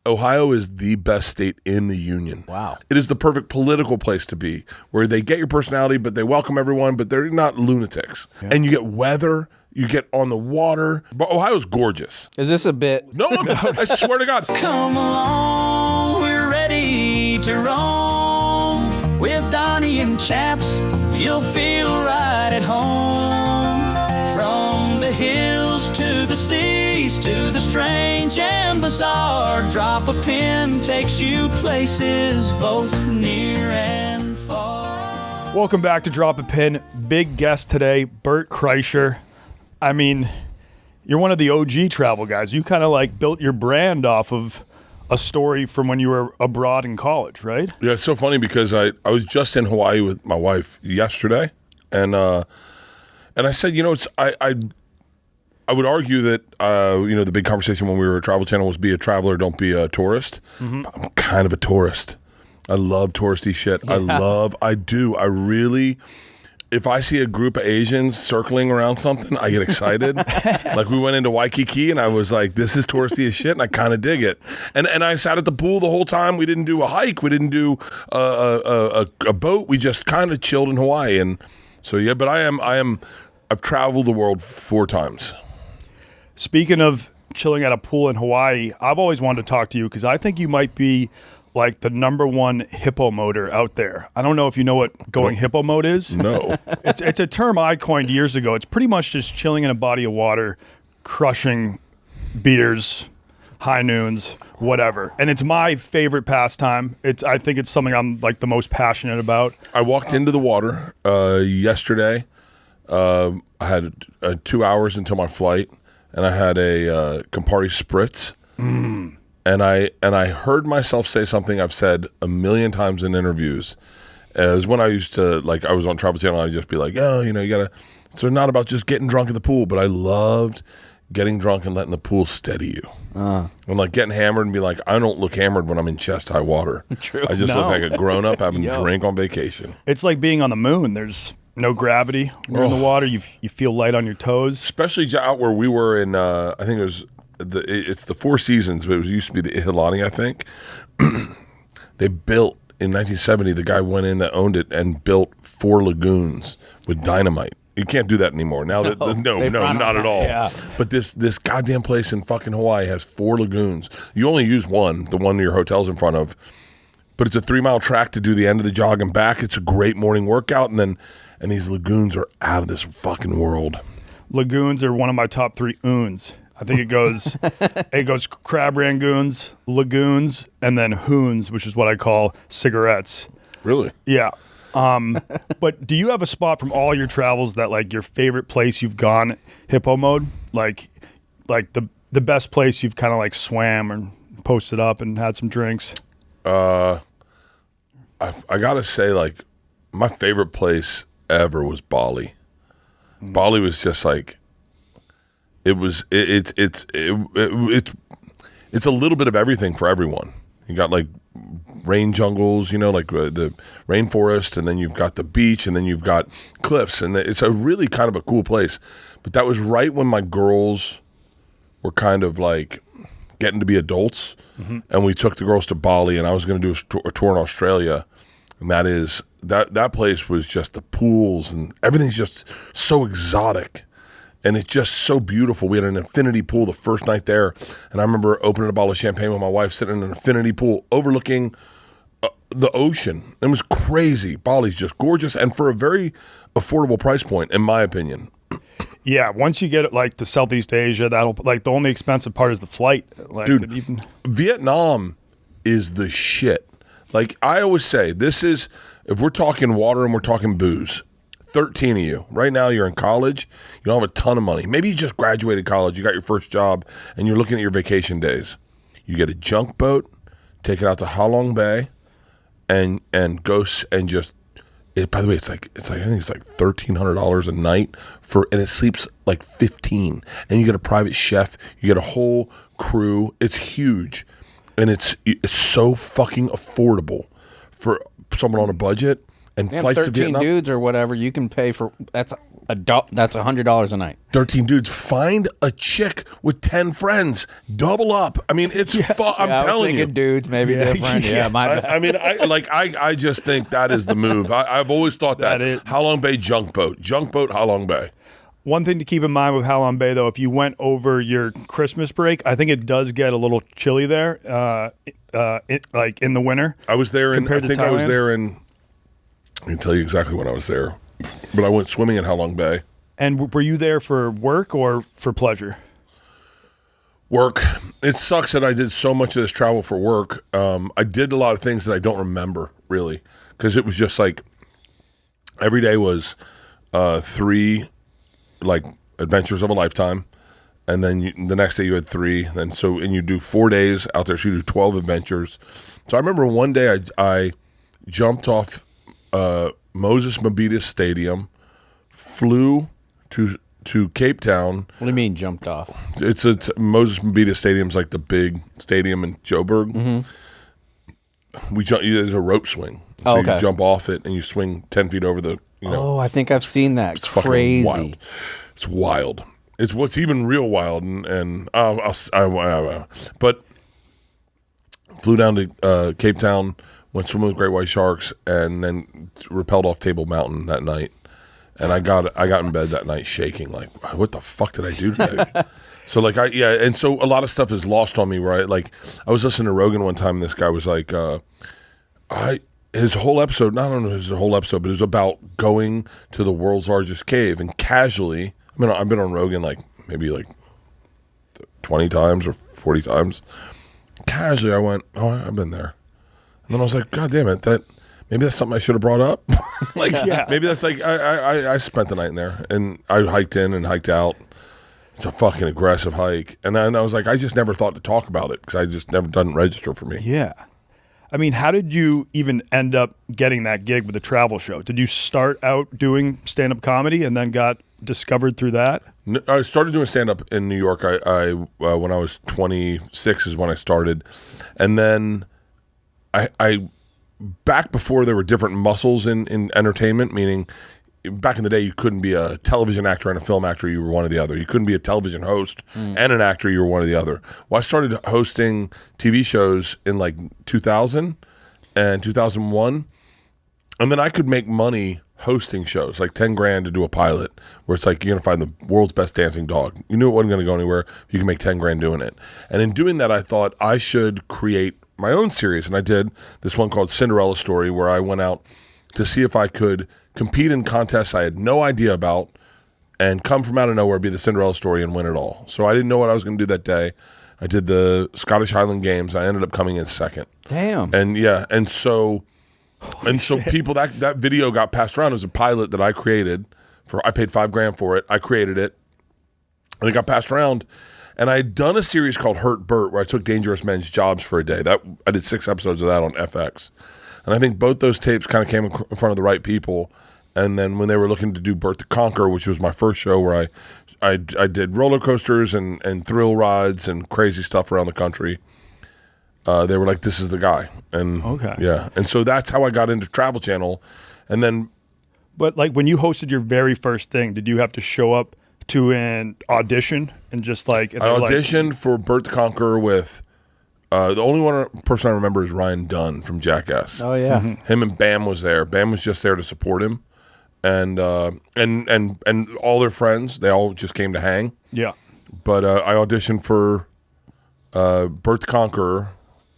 Ohio is the best state in the union. Wow. It is the perfect political place to be, where they get your personality, but they welcome everyone, but they're not lunatics. Yeah. And you get weather, you get on the water. But Ohio's gorgeous. Is this a bit? No, I swear to God. Come along, we're ready to roam. With Donnie and Chaps, you'll feel right at home. From the hills to the seas, to the strange and bizarre, Drop a Pin takes you places both near and far. Welcome back to Drop a Pin. Big guest today, Bert Kreischer. I mean, you're one of the OG travel guys. You kind of like built your brand off of a story from when you were abroad in college, right? Yeah, it's so funny because I was just in Hawaii with my wife yesterday, and I said, I would argue that the big conversation when we were at Travel Channel was be a traveler, don't be a tourist. Mm-hmm. I'm kind of a tourist. I love touristy shit. Yeah. I do. I really. If I see a group of Asians circling around something, I get excited. Like we went into Waikiki and I was like, this is touristy as shit, and I kind of dig it. And I sat at the pool the whole time. We didn't do a hike. We didn't do a boat. We just kind of chilled in Hawaii. And so, yeah, but I've traveled the world 4 times. Speaking of chilling at a pool in Hawaii, I've always wanted to talk to you because I think you might be like the #1 hippo motor out there. I don't know if you know what going hippo mode is. No. It's a term I coined years ago. It's pretty much just chilling in a body of water, crushing beers, high noons, whatever. And it's my favorite pastime. I think it's something I'm like the most passionate about. I walked into the water yesterday. I had 2 hours until my flight, and I had a Campari Spritz. And I heard myself say something I've said a million times in interviews. It was when I used to, like, I was on Travel Channel, I'd just be like, oh, you gotta, it's not about just getting drunk at the pool, but I loved getting drunk and letting the pool steady you. And like getting hammered and be like, I don't look hammered when I'm in chest high water. True. I just look like a grown up having a drink on vacation. It's like being on the moon. There's no gravity. When you're in the water, you feel light on your toes. Especially out where we were in, I think it was, it's the Four Seasons, but it used to be the Iolani, I think. They built, in 1970, the guy went in that owned it and built 4 lagoons with dynamite. You can't do that anymore. Now, no, not at all. Yeah. But this goddamn place in fucking Hawaii has 4 lagoons. You only use one, the one your hotel's in front of. But it's a 3-mile track to do the end of the jog and back. It's a great morning workout. And these lagoons are out of this fucking world. Lagoons are one of my top 3 oons. I think it goes crab rangoons, lagoons, and then hoons, which is what I call cigarettes. Really? Yeah. But do you have a spot from all your travels that like your favorite place you've gone hippo mode? Like the best place you've kind of like swam and posted up and had some drinks? I gotta say, like, my favorite place ever was Bali. Bali was just like, it's a little bit of everything for everyone. You got like rain jungles, like the rainforest, and then you've got the beach, and then you've got cliffs, and it's a really kind of a cool place. But that was right when my girls were kind of like getting to be adults, and we took the girls to Bali, and I was going to do a tour in Australia, and that place was just the pools, and everything's just so exotic. And it's just so beautiful. We had an infinity pool the first night there. And I remember opening a bottle of champagne with my wife, sitting in an infinity pool overlooking the ocean. It was crazy. Bali's just gorgeous. And for a very affordable price point, in my opinion. Yeah, once you get it like to Southeast Asia, that'll like the only expensive part is the flight. Like, dude, Vietnam is the shit. Like I always say, if we're talking water and we're talking booze, 13 of you. Right now you're in college. You don't have a ton of money. Maybe you just graduated college. You got your first job and you're looking at your vacation days. You get a junk boat, take it out to Halong Bay and go and just, by the way, it's like I think it's like $1,300 a night and it sleeps like 15. And you get a private chef. You get a whole crew. It's huge. And it's so fucking affordable for someone on a budget. and Yeah, flights to 13 Vietnam. dudes or whatever, you can pay for that's $100 a night. 13 dudes. Find a chick with 10 friends. Double up. I mean, it's fun. I'm I was telling thinking you. dudes maybe different. Yeah, my bad. I mean, I just think that is the move. I've always thought that. Halong Bay junk boat, Halong Bay. One thing to keep in mind with Halong Bay, though, if you went over your Christmas break, I think it does get a little chilly there, like in the winter. I was there in. I think I was there in. I can tell you exactly when I was there, but I went swimming in Halong Bay. And were you there for work or for pleasure? Work. It sucks that I did so much of this travel for work. I did a lot of things that I don't remember really, because it was just like every day was 3 like adventures of a lifetime, and then the next day you had 3. And you do 4 days out there. So you do 12 adventures. So I remember one day I jumped off Moses Mabhida Stadium, flew to Cape Town. What do you mean jumped off? It's Moses Mabhida Stadium's like the big stadium in Joburg. Mm-hmm. There's a rope swing. So you jump off it and you swing 10 feet over the. Oh, I think I've seen that. It's crazy. Wild. It's wild. It's what's even real wild, but flew down to Cape Town, went swimming with great white sharks, and then rappelled off Table Mountain that night. And I got in bed that night shaking, like, what the fuck did I do today? So and so a lot of stuff is lost on me, right? Like I was listening to Rogan one time, and this guy was like, his whole episode, I don't know if it was a whole episode, but it was about going to the world's largest cave. And casually, I've been on Rogan maybe 20 times or 40 times. Casually, I went, oh, I've been there. And then I was like, God damn it, maybe that's something I should have brought up. Maybe that's I spent the night in there, and I hiked in and hiked out. It's a fucking aggressive hike. And I was like, I just never thought to talk about it because I just never didn't register for me. Yeah. I mean, how did you even end up getting that gig with the travel show? Did you start out doing stand-up comedy and then got discovered through that? I started doing stand-up in New York. I when I was 26 is when I started. And then I back before there were different muscles in entertainment, meaning back in the day you couldn't be a television actor and a film actor, you were one or the other. You couldn't be a television host and an actor, you were one or the other. Well, I started hosting TV shows in 2000 and 2001, and then I could make money hosting shows, like 10 grand to do a pilot, where it's like you're gonna find the world's best dancing dog. You knew it wasn't gonna go anywhere. You can make 10 grand doing it. And in doing that, I thought I should create my own series, and I did this one called Cinderella Story, where I went out to see if I could compete in contests I had no idea about and come from out of nowhere, be the Cinderella story and win it all. So I didn't know what I was going to do that day. I did the Scottish Highland Games. I ended up coming in second. Damn. And yeah, and so people, that video got passed around. It was a pilot that I created. I paid $5 grand for it. I created it, and it got passed around. And I had done a series called Hurt Bert, where I took dangerous men's jobs for a day. I did 6 episodes of that on FX. And I think both those tapes kind of came in front of the right people. And then when they were looking to do Bert the Conqueror, which was my first show where I did roller coasters and thrill rides and crazy stuff around the country, they were like, this is the guy. And yeah. And so that's how I got into Travel Channel. And then. But when you hosted your very first thing, did you have to show up to an audition and just I auditioned for Bert the Conqueror with. The only person I remember is Ryan Dunn from Jackass. Oh yeah, Him and Bam was there. Bam was just there to support him, and all their friends. They all just came to hang. Yeah, but I auditioned for Bert the Conqueror,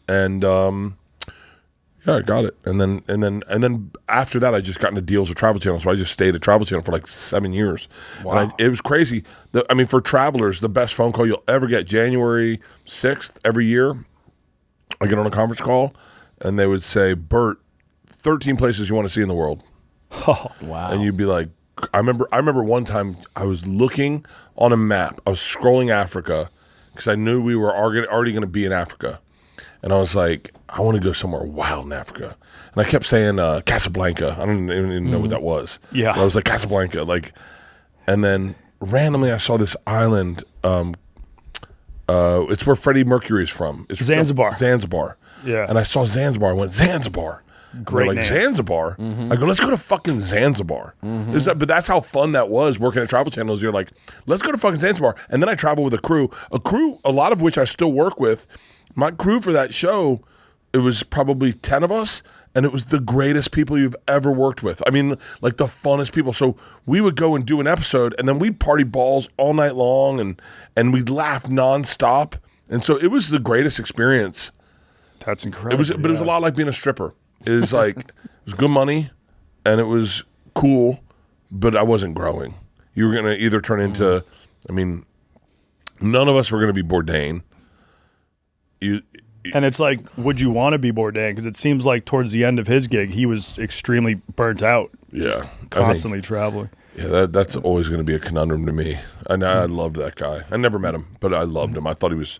and I got it. And then after that, I just got into deals with Travel Channel. So I just stayed at Travel Channel for 7 years. Wow, and it was crazy. For travelers, the best phone call you'll ever get, January 6th every year. I get on a conference call, and they would say, Bert, 13 places you want to see in the world. Oh, wow. And you'd be like, I remember one time I was looking on a map. I was scrolling Africa because I knew we were already going to be in Africa. And I was like, I want to go somewhere wild in Africa. And I kept saying Casablanca. I don't even know what that was. Yeah. But I was like, Casablanca. And then randomly I saw this island. It's where Freddie Mercury is from. It's Zanzibar. Zanzibar. Yeah. And I saw Zanzibar. I went, Zanzibar. Great They're like, name. Zanzibar? I go, let's go to fucking Zanzibar. But that's how fun that was working at Travel Channels. You're like, let's go to fucking Zanzibar. And then I travel with a crew, a lot of which I still work with. My crew for that show, it was probably 10 of us, and it was the greatest people you've ever worked with. I mean, like the funnest people. So we would go and do an episode, and then we'd party balls all night long, and we'd laugh nonstop. And so it was the greatest experience. That's incredible. But it was a lot like being a stripper. It was like, it was good money, and it was cool, but I wasn't growing. You were going to either turn into, I mean, none of us were going to be Bourdain. And it's like, would you want to be Bourdain? Because it seems like towards the end of his gig, he was extremely burnt out. Yeah. Constantly traveling. Yeah, that's always going to be a conundrum to me. And I loved that guy. I never met him, but I loved him. I thought he was,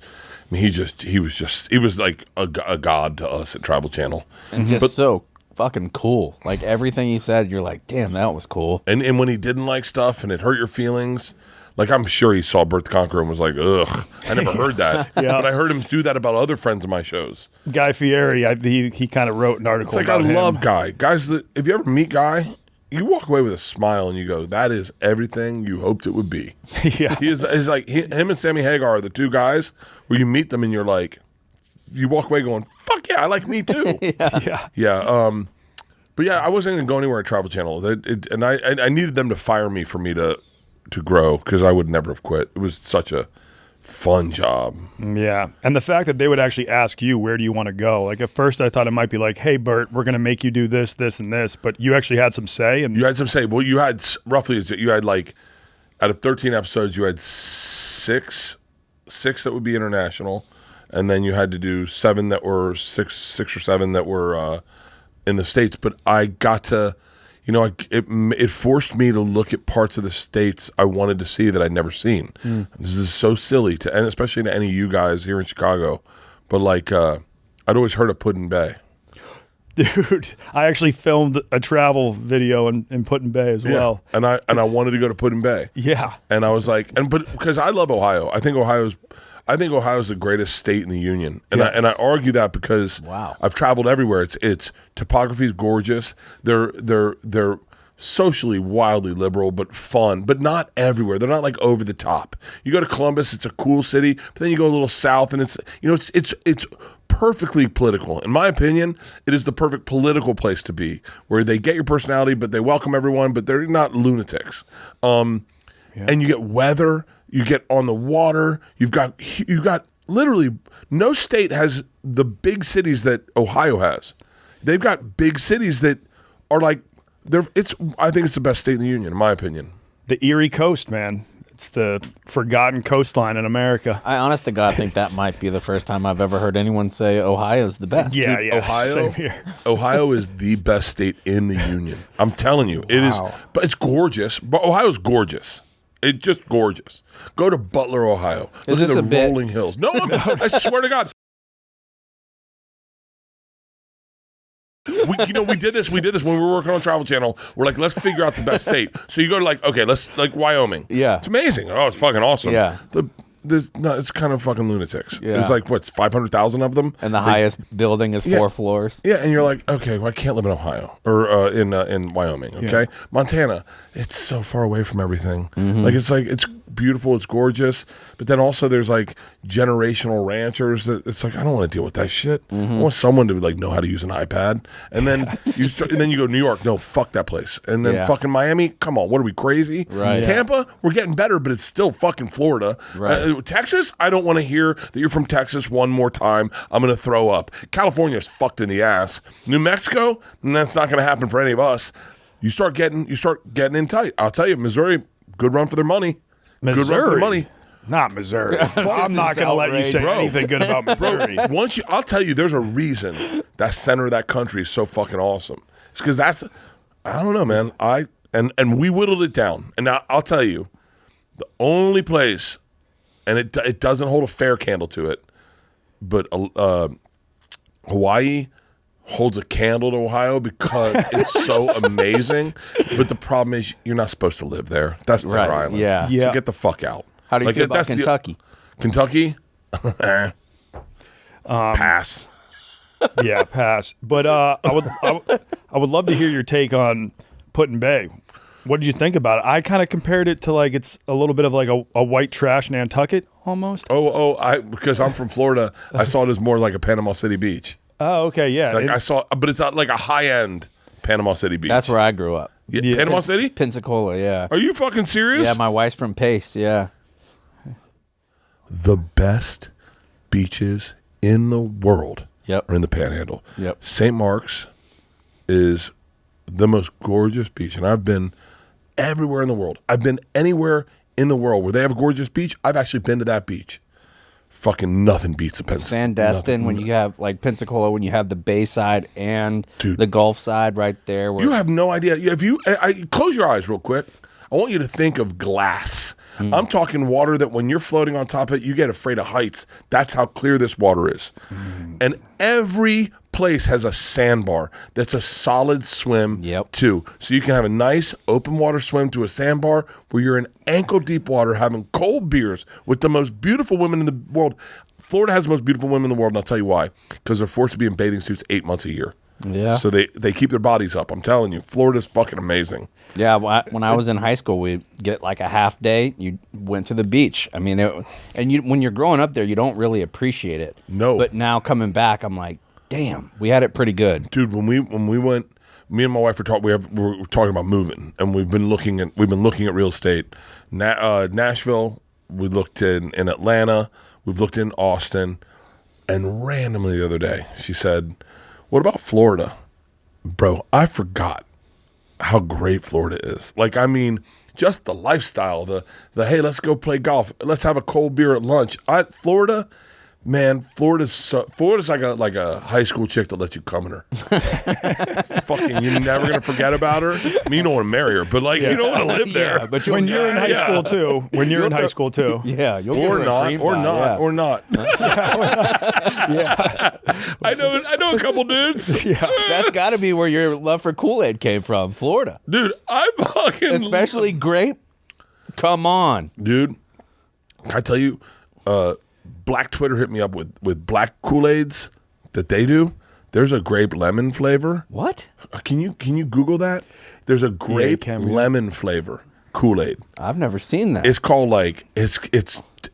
I mean, he was like a god to us at Travel Channel. And just so fucking cool. Like everything he said, you're like, damn, that was cool. And when he didn't like stuff and it hurt your feelings, like I'm sure he saw Bert the Conqueror and was like, ugh. I never heard that. Yeah. But I heard him do that about other friends of my shows. Guy Fieri, he kind of wrote an article It's like, about I him. love Guy. Guys, if you ever meet Guy, you walk away with a smile and you go, that is everything you hoped it would be. Yeah. He's like, him and Sammy Hagar are the two guys where you meet them and you're like, you walk away going, fuck yeah, I like me too. Yeah. Yeah. But yeah, I wasn't going to go anywhere at Travel Channel. And I needed them to fire me for me to grow, because I would never have quit. It was such a fun job. Yeah. And the fact that they would actually ask you, where do you want to go? Like at first I thought it might be like, hey, Bert, we're going to make you do this, this, and this. But you actually had some say. And You had some say. Well, you had roughly, you had like, out of 13 episodes, you had six that would be international. And then you had to do six or seven that were in the States. But I got to, it forced me to look at parts of the States I wanted to see that I'd never seen. This is so silly and especially to any of you guys here in Chicago. But like, I'd always heard of Put-in Bay. dude, I actually filmed a travel video in Put-in-Bay as well. And I wanted to go to Put-in Bay. Yeah. And I was like, but because I love Ohio. I think Ohio's the greatest state in the union, and I argue that because I've traveled everywhere. It's topography is gorgeous. They're socially wildly liberal, but fun, but not everywhere. They're not like over the top. You go to Columbus, it's a cool city, but then you go a little south, and it's perfectly political. In my opinion, it is the perfect political place to be, where they get your personality, but they welcome everyone, but they're not lunatics. And you get weather. You get on the water. You've got literally no state has the big cities that Ohio has. They've got big cities that are like I think it's the best state in the union, in my opinion. The Erie Coast, man. It's the forgotten coastline in America. I honest to God think that might be the first time I've ever heard anyone say Ohio's the best. Yeah, Dude, yeah. Ohio, Same here. Ohio is the best state in the union. I'm telling you, it is. But it's gorgeous. But Ohio's gorgeous. It's just gorgeous. Go to Butler, Ohio. Is Look this at the a bit? rolling hills. No, I swear to God. We did this when we were working on Travel Channel. We're like, let's figure out the best state. So you go to let's Wyoming. Yeah. It's amazing. Oh, it's fucking awesome. Yeah. It's kind of fucking lunatics. Yeah. There's like, 500,000 of them? And the highest building is 4 floors. Yeah, and you're like, okay, well, I can't live in Ohio or in Wyoming, okay? Yeah. Montana, it's so far away from everything. It's beautiful, it's gorgeous, but then also there's like generational ranchers that it's like, I don't want to deal with that shit. I want someone to know how to use an iPad. And then you go to New York, no, fuck that place. And then fucking Miami, come on, what are we, crazy? Right. Tampa, we're getting better, but it's still fucking Florida. Right. Texas, I don't want to hear that you're from Texas one more time. I'm going to throw up. California is fucked in the ass. New Mexico, that's not going to happen for any of us. You start getting in tight. I'll tell you, Missouri, good run for their money. Good run for their money. Not Missouri. I'm not going to let you say anything good about Missouri. I'll tell you, there's a reason that center of that country is so fucking awesome. It's because I don't know, man. And we whittled it down. And now I'll tell you, the only place, and it doesn't hold a fair candle to it, but Hawaii holds a candle to Ohio because it's so amazing. But the problem is you're not supposed to live there. That's their island. Yeah. So get the fuck out. How do you feel about Kentucky? Kentucky? Pass. Yeah, pass. But I would love to hear your take on Put-in-Bay. What did you think about it? I kind of compared it to like it's a little bit of like a white trash Nantucket almost. Because I'm from Florida, I saw it as more like a Panama City beach. Oh, okay, yeah. Like but it's not like a high end Panama City beach. That's where I grew up. Yeah. Panama City? Pensacola, yeah. Are you fucking serious? Yeah, my wife's from Pace, yeah. The best beaches in the world Yep. are in the Panhandle. Yep. St. Mark's is the most gorgeous beach, and I've been everywhere in the world. I've been anywhere in the world where they have a gorgeous beach. I've actually been to that beach. Fucking nothing beats the Pensacola. Sandestin, when you have like Pensacola, when you have the bay side and Dude. the Gulf side right there. Where You have no idea. If you close your eyes real quick, I want you to think of glass. I'm talking water that when you're floating on top of it, you get afraid of heights. That's how clear this water is. And every place has a sandbar that's a solid swim too. So you can have a nice open water swim to a sandbar where you're in ankle deep water having cold beers with the most beautiful women in the world. Florida has the most beautiful women in the world, and I'll tell you why. Because they're forced to be in bathing suits 8 months a year. Yeah. So they keep their bodies up. I'm telling you, Florida's fucking amazing. Yeah, when I was in high school, we'd get like a half day. You went to the beach. I mean, when you're growing up there, you don't really appreciate it. No. But now coming back, I'm like, damn, we had it pretty good. Dude, when we went, me and my wife were talking about moving, and we've been looking at real estate. Nashville, we looked in Atlanta, we've looked in Austin, and randomly the other day, she said, "What about Florida?" Bro, I forgot how great Florida is. Like, I mean, just the lifestyle, the hey, let's go play golf, let's have a cold beer at lunch. Florida, man, Florida's like a high school chick that lets you come in her. Fucking, you're never gonna forget about her. I mean, you don't want to marry her, but like you don't want to live there. Yeah, but When you're in high school too. When you're in high school too. Yeah, you'll get her a dream buy, or not. Yeah. I know a couple dudes. Yeah. That's got to be where your love for Kool-Aid came from, Florida. Dude, I fucking Especially grape. Come on. Dude, can I tell you, Black Twitter hit me up with black Kool-Aids that they do. There's a grape lemon flavor. What? Can you Google that? There's a grape lemon flavor Kool-Aid. I've never seen that. It's called like it's.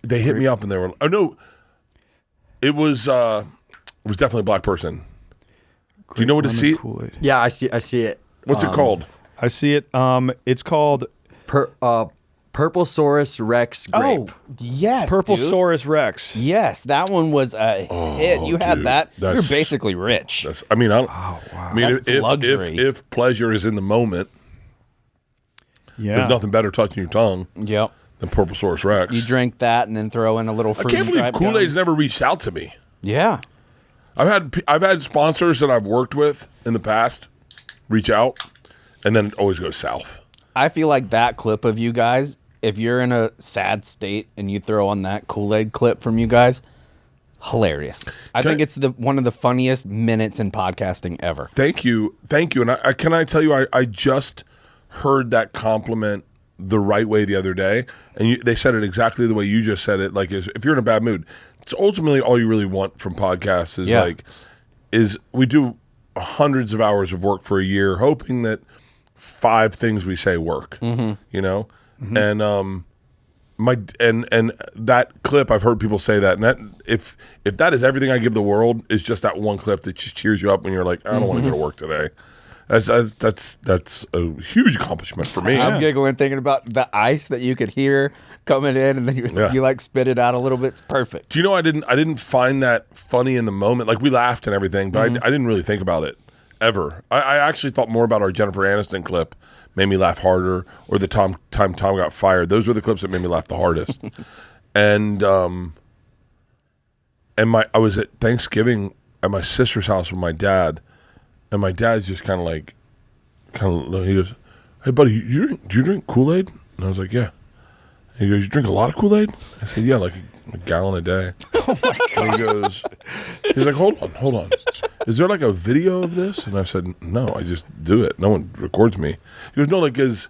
They hit me up and they were. Oh no, it was definitely a black person. Do you know what to see? Kool-Aid. Yeah, I see it. What's it called? I see it. It's called Purplesaurus Rex grape. Oh, yes, Purple dude. Saurus Rex. Yes, that one was a hit. You had dude, that. You're that's- basically rich. I mean, That's if luxury. if pleasure is in the moment, Yeah. there's nothing better touching your tongue Yep. than Purplesaurus Rex. You drink that and then throw in a little I fruit can't believe stripe Kool-Aid's gum. never reached out to me. Yeah. I've had sponsors that I've worked with in the past reach out, and then it always goes south. I feel like that clip of you guys, if you're in a sad state and you throw on that Kool-Aid clip from you guys, hilarious. I think it's one of the funniest minutes in podcasting ever. Thank you. And can I tell you, I just heard that compliment the right way the other day, and they said it exactly the way you just said it. Like, if you're in a bad mood, it's ultimately all you really want from podcasts is we do hundreds of hours of work for a year, hoping that 5 things we say work. You know, and and that clip, I've heard people say that, and that if that is everything I give the world, is just that one clip that just cheers you up when you're like, I don't want to go to work today. That's a huge accomplishment for me. I'm giggling thinking about the ice that you could hear coming in, and then you like spit it out a little bit. It's perfect. Do you know I didn't find that funny in the moment? Like, we laughed and everything, but I didn't really think about it ever. I actually thought more about our Jennifer Aniston clip, made me laugh harder, or the time Tom got fired. Those were the clips that made me laugh the hardest. And I was at Thanksgiving at my sister's house with my dad, and my dad's just kind of he goes, "Hey buddy, do you drink Kool-Aid?" And I was like, "Yeah." He goes, "You drink a lot of Kool-Aid?" I said, "Yeah, like a gallon a day." Oh my God. He's like, hold on. Is there like a video of this? And I said, "No, I just do it. No one records me." He goes, "No, like, does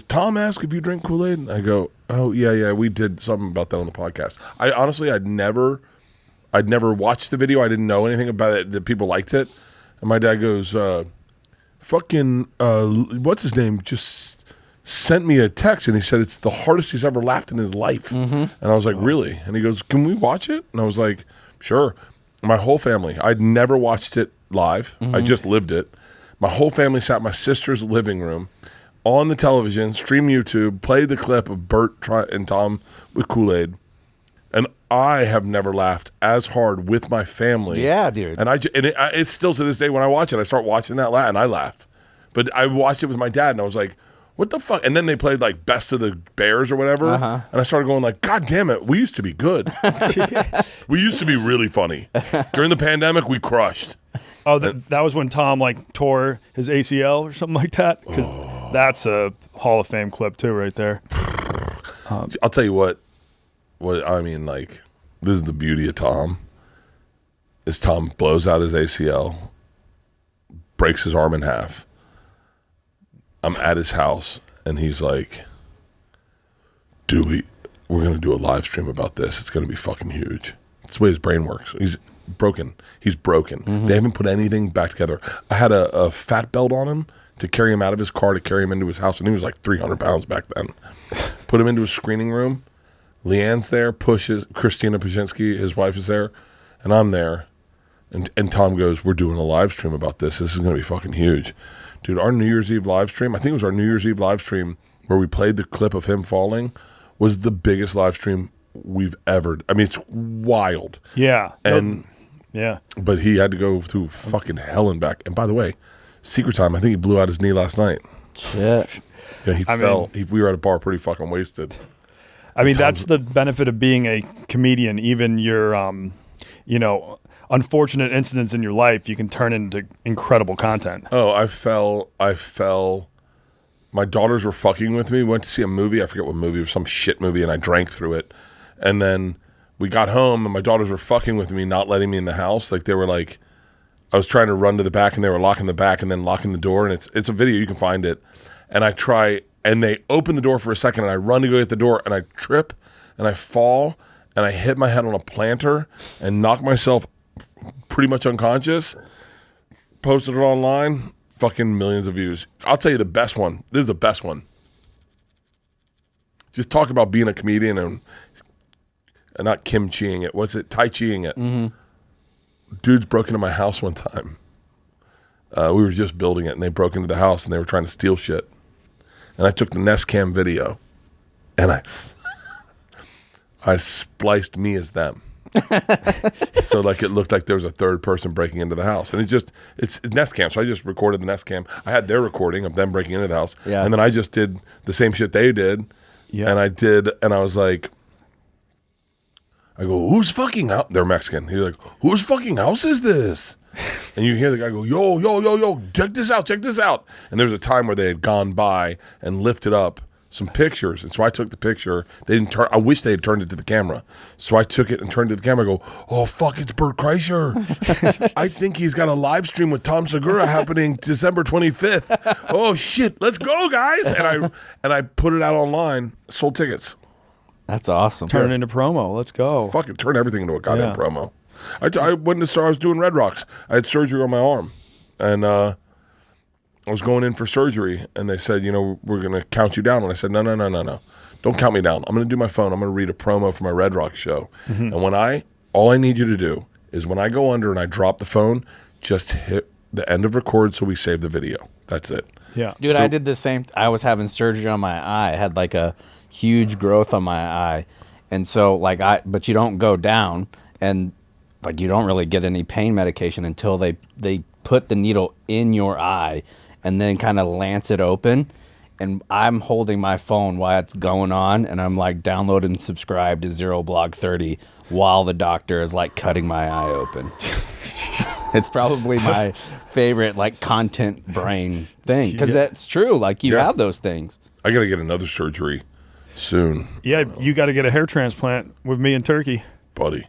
Tom ask if you drink Kool-Aid?" And I go, "Oh, yeah, we did something about that on the podcast." I honestly, I'd never I'd never watched the video. I didn't know anything about it. That people liked it. And my dad goes, what's his name? Just sent me a text, and he said it's the hardest he's ever laughed in his life. And I was like, really? And he goes, can we watch it? And I was like, sure. My whole family. I'd never watched it live. I just lived it. My whole family sat in my sister's living room on the television, streamed YouTube, played the clip of Bert and Tom with Kool-Aid. And I have never laughed as hard with my family. Yeah, dude. And it's still to this day when I watch it, I start watching that and I laugh. But I watched it with my dad, and I was like, what the fuck? And then they played like Best of the Bears or whatever. And I started going like, God damn it, we used to be good. We used to be really funny. During the pandemic, we crushed. Oh, that was when Tom like tore his ACL or something like that? Because that's a Hall of Fame clip too right there. I'll tell you what I mean, like, this is the beauty of Tom. Is Tom blows out his ACL, breaks his arm in half. I'm at his house, and he's like, we're going to do a live stream about this. It's going to be fucking huge. That's the way his brain works. He's broken. They haven't put anything back together. I had a fat belt on him to carry him out of his car, to carry him into his house, and he was like 300 pounds back then. Put him into a screening room. Leanne's there, Christina Pajinski, his wife is there, and I'm there. And Tom goes, we're doing a live stream about this. This is going to be fucking huge. Dude, our New Year's Eve live stream, I think it was our New Year's Eve live stream where we played the clip of him falling, was the biggest live stream we've ever. I mean, it's wild. Yeah. Yeah. But he had to go through fucking hell and back. And by the way, secret time, I think he blew out his knee last night. Shit. Yeah, he fell. We were at a bar pretty fucking wasted. I mean, that's the benefit of being a comedian. Even your, unfortunate incidents in your life, you can turn into incredible content. Oh, I fell. My daughters were fucking with me. We went to see a movie. I forget what movie. It was some shit movie, and I drank through it. And then we got home, and my daughters were fucking with me, not letting me in the house. Like, they were like, I was trying to run to the back, and they were locking the back and then locking the door. And it's a video. You can find it. And I try, and they open the door for a second, and I run to go get the door, and I trip, and I fall, and I hit my head on a planter and knock myself pretty much unconscious. Posted it online. Fucking millions of views. I'll tell you the best one. This is the best one. Just talk about being a comedian and not kimchiing it. What's it? Tai Chiing it. Dudes broke into my house one time. We were just building it, and they broke into the house, and they were trying to steal shit. And I took the Nest Cam video, and I spliced me as them. So like it looked like there was a third person breaking into the house, and it's Nest Cam. So I just recorded the Nest Cam. I had their recording of them breaking into the house, and then I just did the same shit they did, and I was like, I go, whose fucking house? They're Mexican. He's like, whose fucking house is this? And you hear the guy go, yo, check this out. And there's a time where they had gone by and lifted up some pictures. And so I took the picture. They didn't turn. I wish they had turned it to the camera. So I took it and turned it to the camera. I go, oh, fuck, it's Bert Kreischer. I think he's got a live stream with Tom Segura happening December 25th. Oh, shit. Let's go, guys. And I put it out online, sold tickets. That's awesome. Turn it into promo. Let's go. Fucking turn everything into a goddamn promo. I went to start. I was doing Red Rocks. I had surgery on my arm, and I was going in for surgery. And they said, we're gonna count you down. And I said, no, don't count me down. I'm gonna do my phone. I'm gonna read a promo for my Red Rocks show. And all I need you to do is when I go under and I drop the phone, just hit the end of record so we save the video. That's it. Yeah, dude. I did the same. I was having surgery on my eye. I had like a huge growth on my eye, and so but you don't go down, and like you don't really get any pain medication until they put the needle in your eye and then kind of lance it open. And I'm holding my phone while it's going on, and I'm like download and subscribe to Zero Blog 30 while the doctor is like cutting my eye open. It's probably my favorite like content brain thing, because that's true. Like you have those things. I gotta get another surgery soon. Yeah, you got to get a hair transplant with me in Turkey, buddy.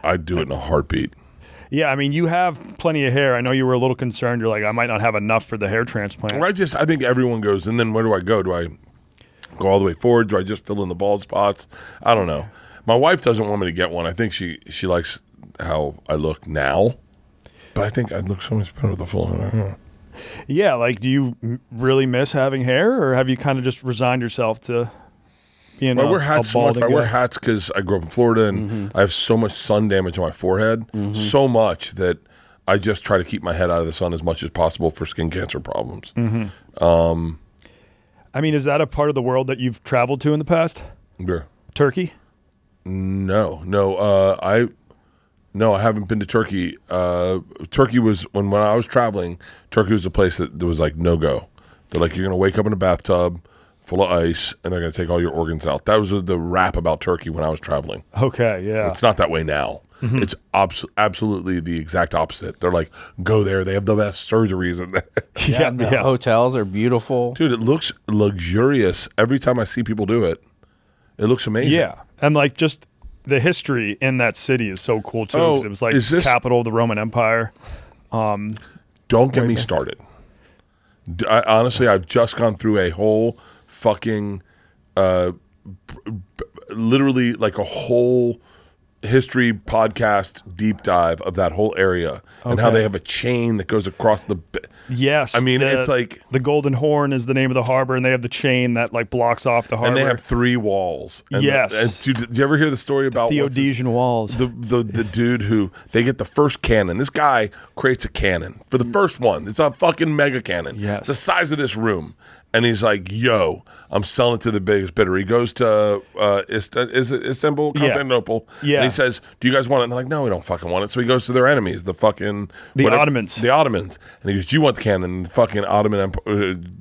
I'd do it in a heartbeat. Yeah, I mean, you have plenty of hair. I know you were a little concerned. You're like, I might not have enough for the hair transplant. I think everyone goes, and then where do I go? Do I go all the way forward? Do I just fill in the bald spots? I don't know. My wife doesn't want me to get one. I think she likes how I look now, but I think I'd look so much better with a full head. I don't know. Yeah, like, do you really miss having hair, or have you kind of just resigned yourself to being I wear hats so much. balding I wear guy? hats because I grew up in Florida, and I have so much sun damage on my forehead, so much that I just try to keep my head out of the sun as much as possible for skin cancer problems. I mean, is that a part of the world that you've traveled to in the past? Yeah. Turkey? No. I haven't been to Turkey. Turkey was when I was traveling. Turkey was a place that was like no go. They're like, you're gonna wake up in a bathtub full of ice, and they're gonna take all your organs out. That was the rap about Turkey when I was traveling. Okay, yeah. It's not that way now. It's absolutely the exact opposite. They're like, go there. They have the best surgeries. And Yeah, and the hotels are beautiful. dude, it looks luxurious every time I see people do it. It looks amazing. Yeah, and like just the history in that city is so cool too. 'Cause it was like capital of the Roman Empire. Don't get me started. Honestly, I've just gone through a whole fucking, literally like a whole history podcast deep dive of that whole area and how they have a chain that goes across the. Yes, I mean, it's like the Golden Horn is the name of the harbor, and they have the chain that like blocks off the harbor. and they have 3 walls. And Yes. Dude, did you ever hear the story about Theodosian walls. the dude who they get the first cannon? This guy creates a cannon for the first one. It's a fucking mega cannon. Yes. It's the size of this room. And he's like, yo, I'm selling it to the biggest bidder. He goes to is it Istanbul? Constantinople. Yeah. And he says, do you guys want it? And they're like, no, we don't fucking want it. So he goes to their enemies, the Ottomans. The Ottomans. And he goes, do you want the cannon? And the fucking Ottoman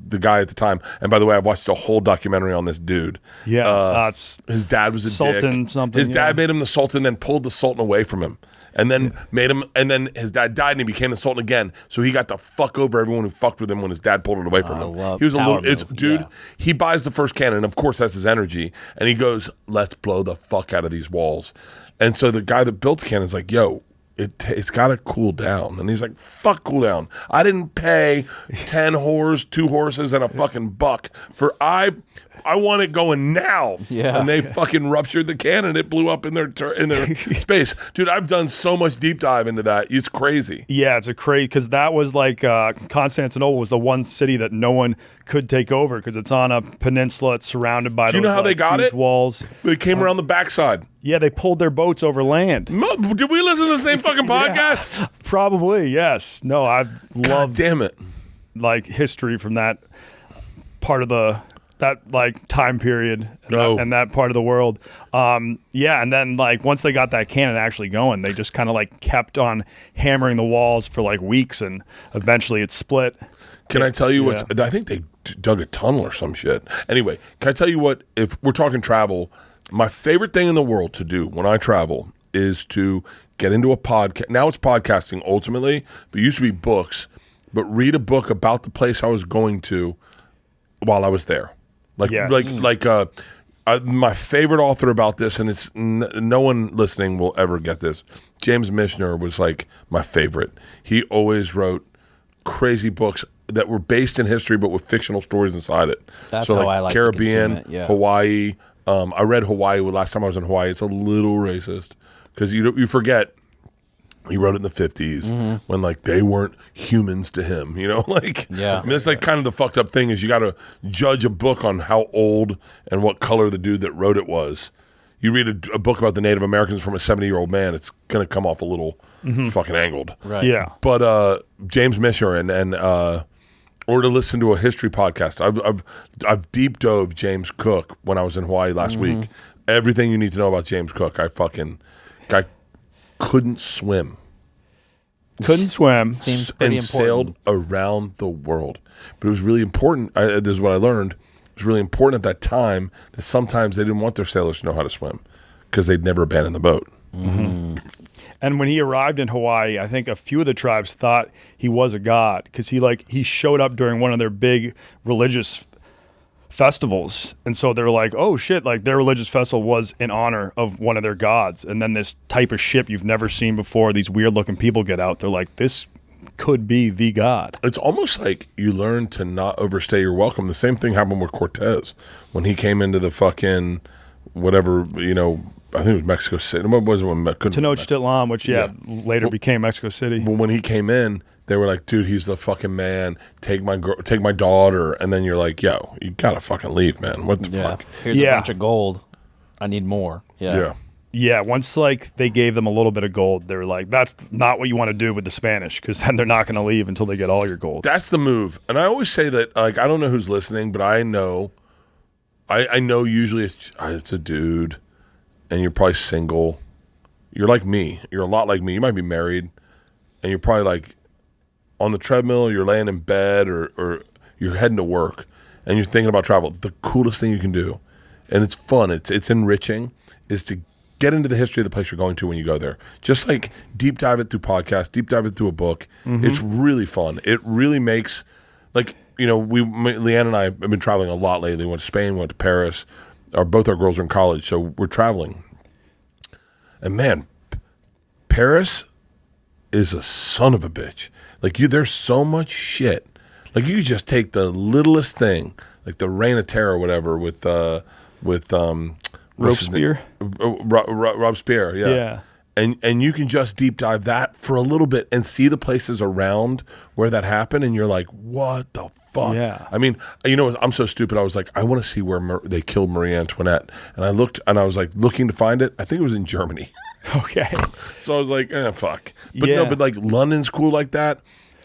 the guy at the time. And by the way, I watched a whole documentary on this dude. Yeah. His dad was a Sultan dick. something, His dad yeah. made him the Sultan and pulled the Sultan away from him. And then made him, and then his dad died and he became the Sultan again. So he got to fuck over everyone who fucked with him when his dad pulled it away from him. love He was a power little, move, dude, yeah. he buys the first cannon. And of course, that's his energy. And he goes, let's blow the fuck out of these walls. And so the guy that built the cannon is like, yo, it's got to cool down. And he's like, fuck cool down. I didn't pay 10 whores, 2 horses, and a fucking buck for I want it going now. Yeah. And they fucking ruptured the cannon. It blew up in their space. Dude, I've done so much deep dive into that. It's crazy. Yeah, it's a crazy, because that was like Constantinople was the one city that no one could take over because it's on a peninsula. It's surrounded by Do you those know how they got huge it? walls. They came around the backside. Yeah, they pulled their boats over land. Did we listen to the same fucking podcast? Probably, yes. No, I God love damn it. like history from that part of that like time period and that part of the world. Yeah, and then like once they got that cannon actually going, they just kind of like kept on hammering the walls for like weeks, and eventually it split. Can I tell you Yeah. what? I think they dug a tunnel or some shit. Anyway, can I tell you what? If we're talking travel, my favorite thing in the world to do when I travel is to get into a podcast. Now it's podcasting ultimately, but it used to be books. But read a book about the place I was going to while I was there. Like, Yes. my favorite author about this, and it's no one listening will ever get this. James Michener was like my favorite. He always wrote crazy books that were based in history, but with fictional stories inside it. That's so how like I like to Caribbean, consume it, yeah. Hawaii. I read Hawaii last time I was in Hawaii. It's a little racist because you forget. He wrote it in the 50s when like they weren't humans to him, you know, like, Yeah. I mean, that's like kind of the fucked up thing is you got to judge a book on how old and what color the dude that wrote it was. You read a book about the Native Americans from a 70-year-old man, it's going to come off a little fucking angled. Right. Yeah. But James Michener and or to listen to a history podcast. I've deep dove James Cook when I was in Hawaii last week. Everything you need to know about James Cook. I couldn't swim Couldn't swim. Seems pretty and important. sailed around the world. But it was really important. This is what I learned. It was really important at that time that sometimes they didn't want their sailors to know how to swim because they'd never abandoned the boat. And when he arrived in Hawaii, I think a few of the tribes thought he was a god because he showed up during one of their big religious festivals. And so they're like, oh shit, like their religious festival was in honor of one of their gods. And then this type of ship you've never seen before, these weird looking people get out. They're like, this could be the god. It's almost like you learn to not overstay your welcome. The same thing happened with Cortez when he came into the fucking whatever, I think it was Mexico City. What was it when Tenochtitlan, which later became Mexico City. Well, when he came in, they were like, "Dude, he's the fucking man. Take my daughter." And then you're like, "Yo, you gotta fucking leave, man. What the fuck?" Here's a bunch of gold. I need more. Yeah. Yeah, once like they gave them a little bit of gold, they were like, "That's not what you want to do with the Spanish, because then they're not going to leave until they get all your gold." That's the move. And I always say that, like, I don't know who's listening, but I know usually it's a dude, and you're probably single. You're like me. You're a lot like me. You might be married, and you're probably like on the treadmill. You're laying in bed, or you're heading to work, and you're thinking about travel. The coolest thing you can do, and it's fun. It's enriching. Is to get into the history of the place you're going to when you go there. Just like deep dive it through podcasts, deep dive it through a book. Mm-hmm. It's really fun. It really makes, like, you know, Leanne and I have been traveling a lot lately. We went to Spain, went to Paris. Both our girls are in college, so we're traveling. And man, Paris is a son of a bitch. Like, there's so much shit. Like, you just take the littlest thing, like the Reign of Terror or whatever with Robespierre? Robespierre, yeah. And you can just deep dive that for a little bit and see the places around where that happened, and you're like, what the fuck? Yeah. I mean, you know, I'm so stupid. I was like, I want to see where they killed Marie Antoinette. And I looked, and I was like looking to find it. I think it was in Germany. Okay. So I was like, fuck. But no, but like London's cool like that.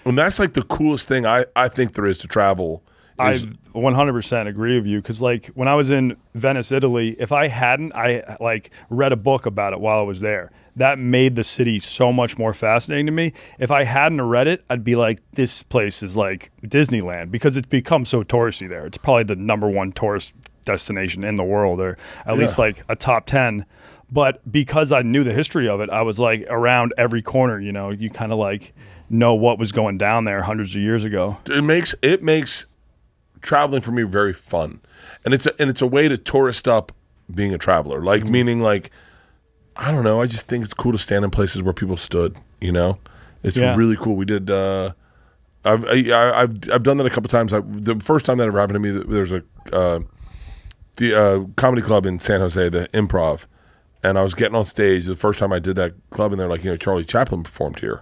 And that's like the coolest thing I think there is to travel. I 100% agree with you, because like when I was in Venice, Italy, if I hadn't, I like read a book about it while I was there. That made the city so much more fascinating to me. If I hadn't read it, I'd be like, this place is like Disneyland, because it's become so touristy there. It's probably the #1 tourist destination in the world, or at least like a top 10. But because I knew the history of it, I was like around every corner, you know, you kind of like know what was going down there hundreds of years ago. It makes traveling for me very fun, and it's a way to tourist up being a traveler, like meaning like, I don't know, I just think it's cool to stand in places where people stood, you know. It's really cool. We did I've done that a couple times. The first time that ever happened to me, there's the comedy club in San Jose, the Improv, and I was getting on stage the first time I did that club, and they're like, you know, Charlie Chaplin performed here,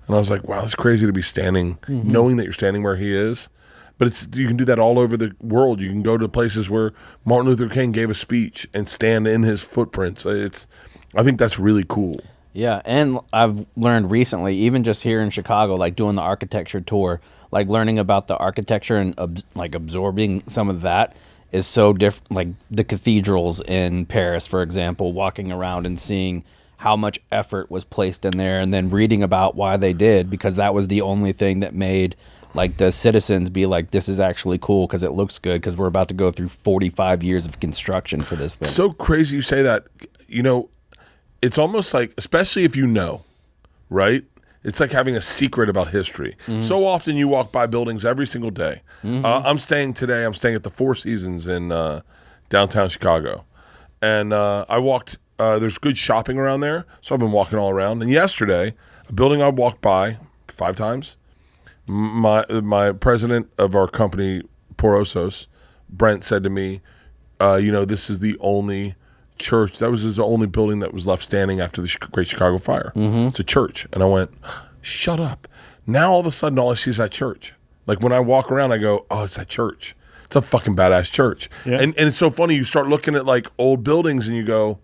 and I was like, wow, it's crazy to be standing, knowing that you're standing where he is. But you can do that all over the world. You can go to places where Martin Luther King gave a speech and stand in his footprints. I think that's really cool. Yeah, and I've learned recently, even just here in Chicago, like doing the architecture tour, like learning about the architecture and like absorbing some of that is so different. Like the cathedrals in Paris, for example, walking around and seeing how much effort was placed in there, and then reading about why they did, because that was the only thing that made like the citizens be like, this is actually cool because it looks good, because we're about to go through 45 years of construction for this thing. So crazy you say that. You know, it's almost like, especially if you know, right? It's like having a secret about history. So often you walk by buildings every single day. I'm staying at the Four Seasons in downtown Chicago. And I walked, there's good shopping around there, so I've been walking all around. And yesterday, a building I walked by 5 times, my president of our company, Porosos, Brent, said to me, you know, this is the only church, that was the only building that was left standing after the Great Chicago Fire. It's a church. And I went, shut up. Now all of a sudden all I see is that church. Like when I walk around, I go, oh, it's that church. It's a fucking badass church. Yeah. And it's so funny, you start looking at like old buildings and you go,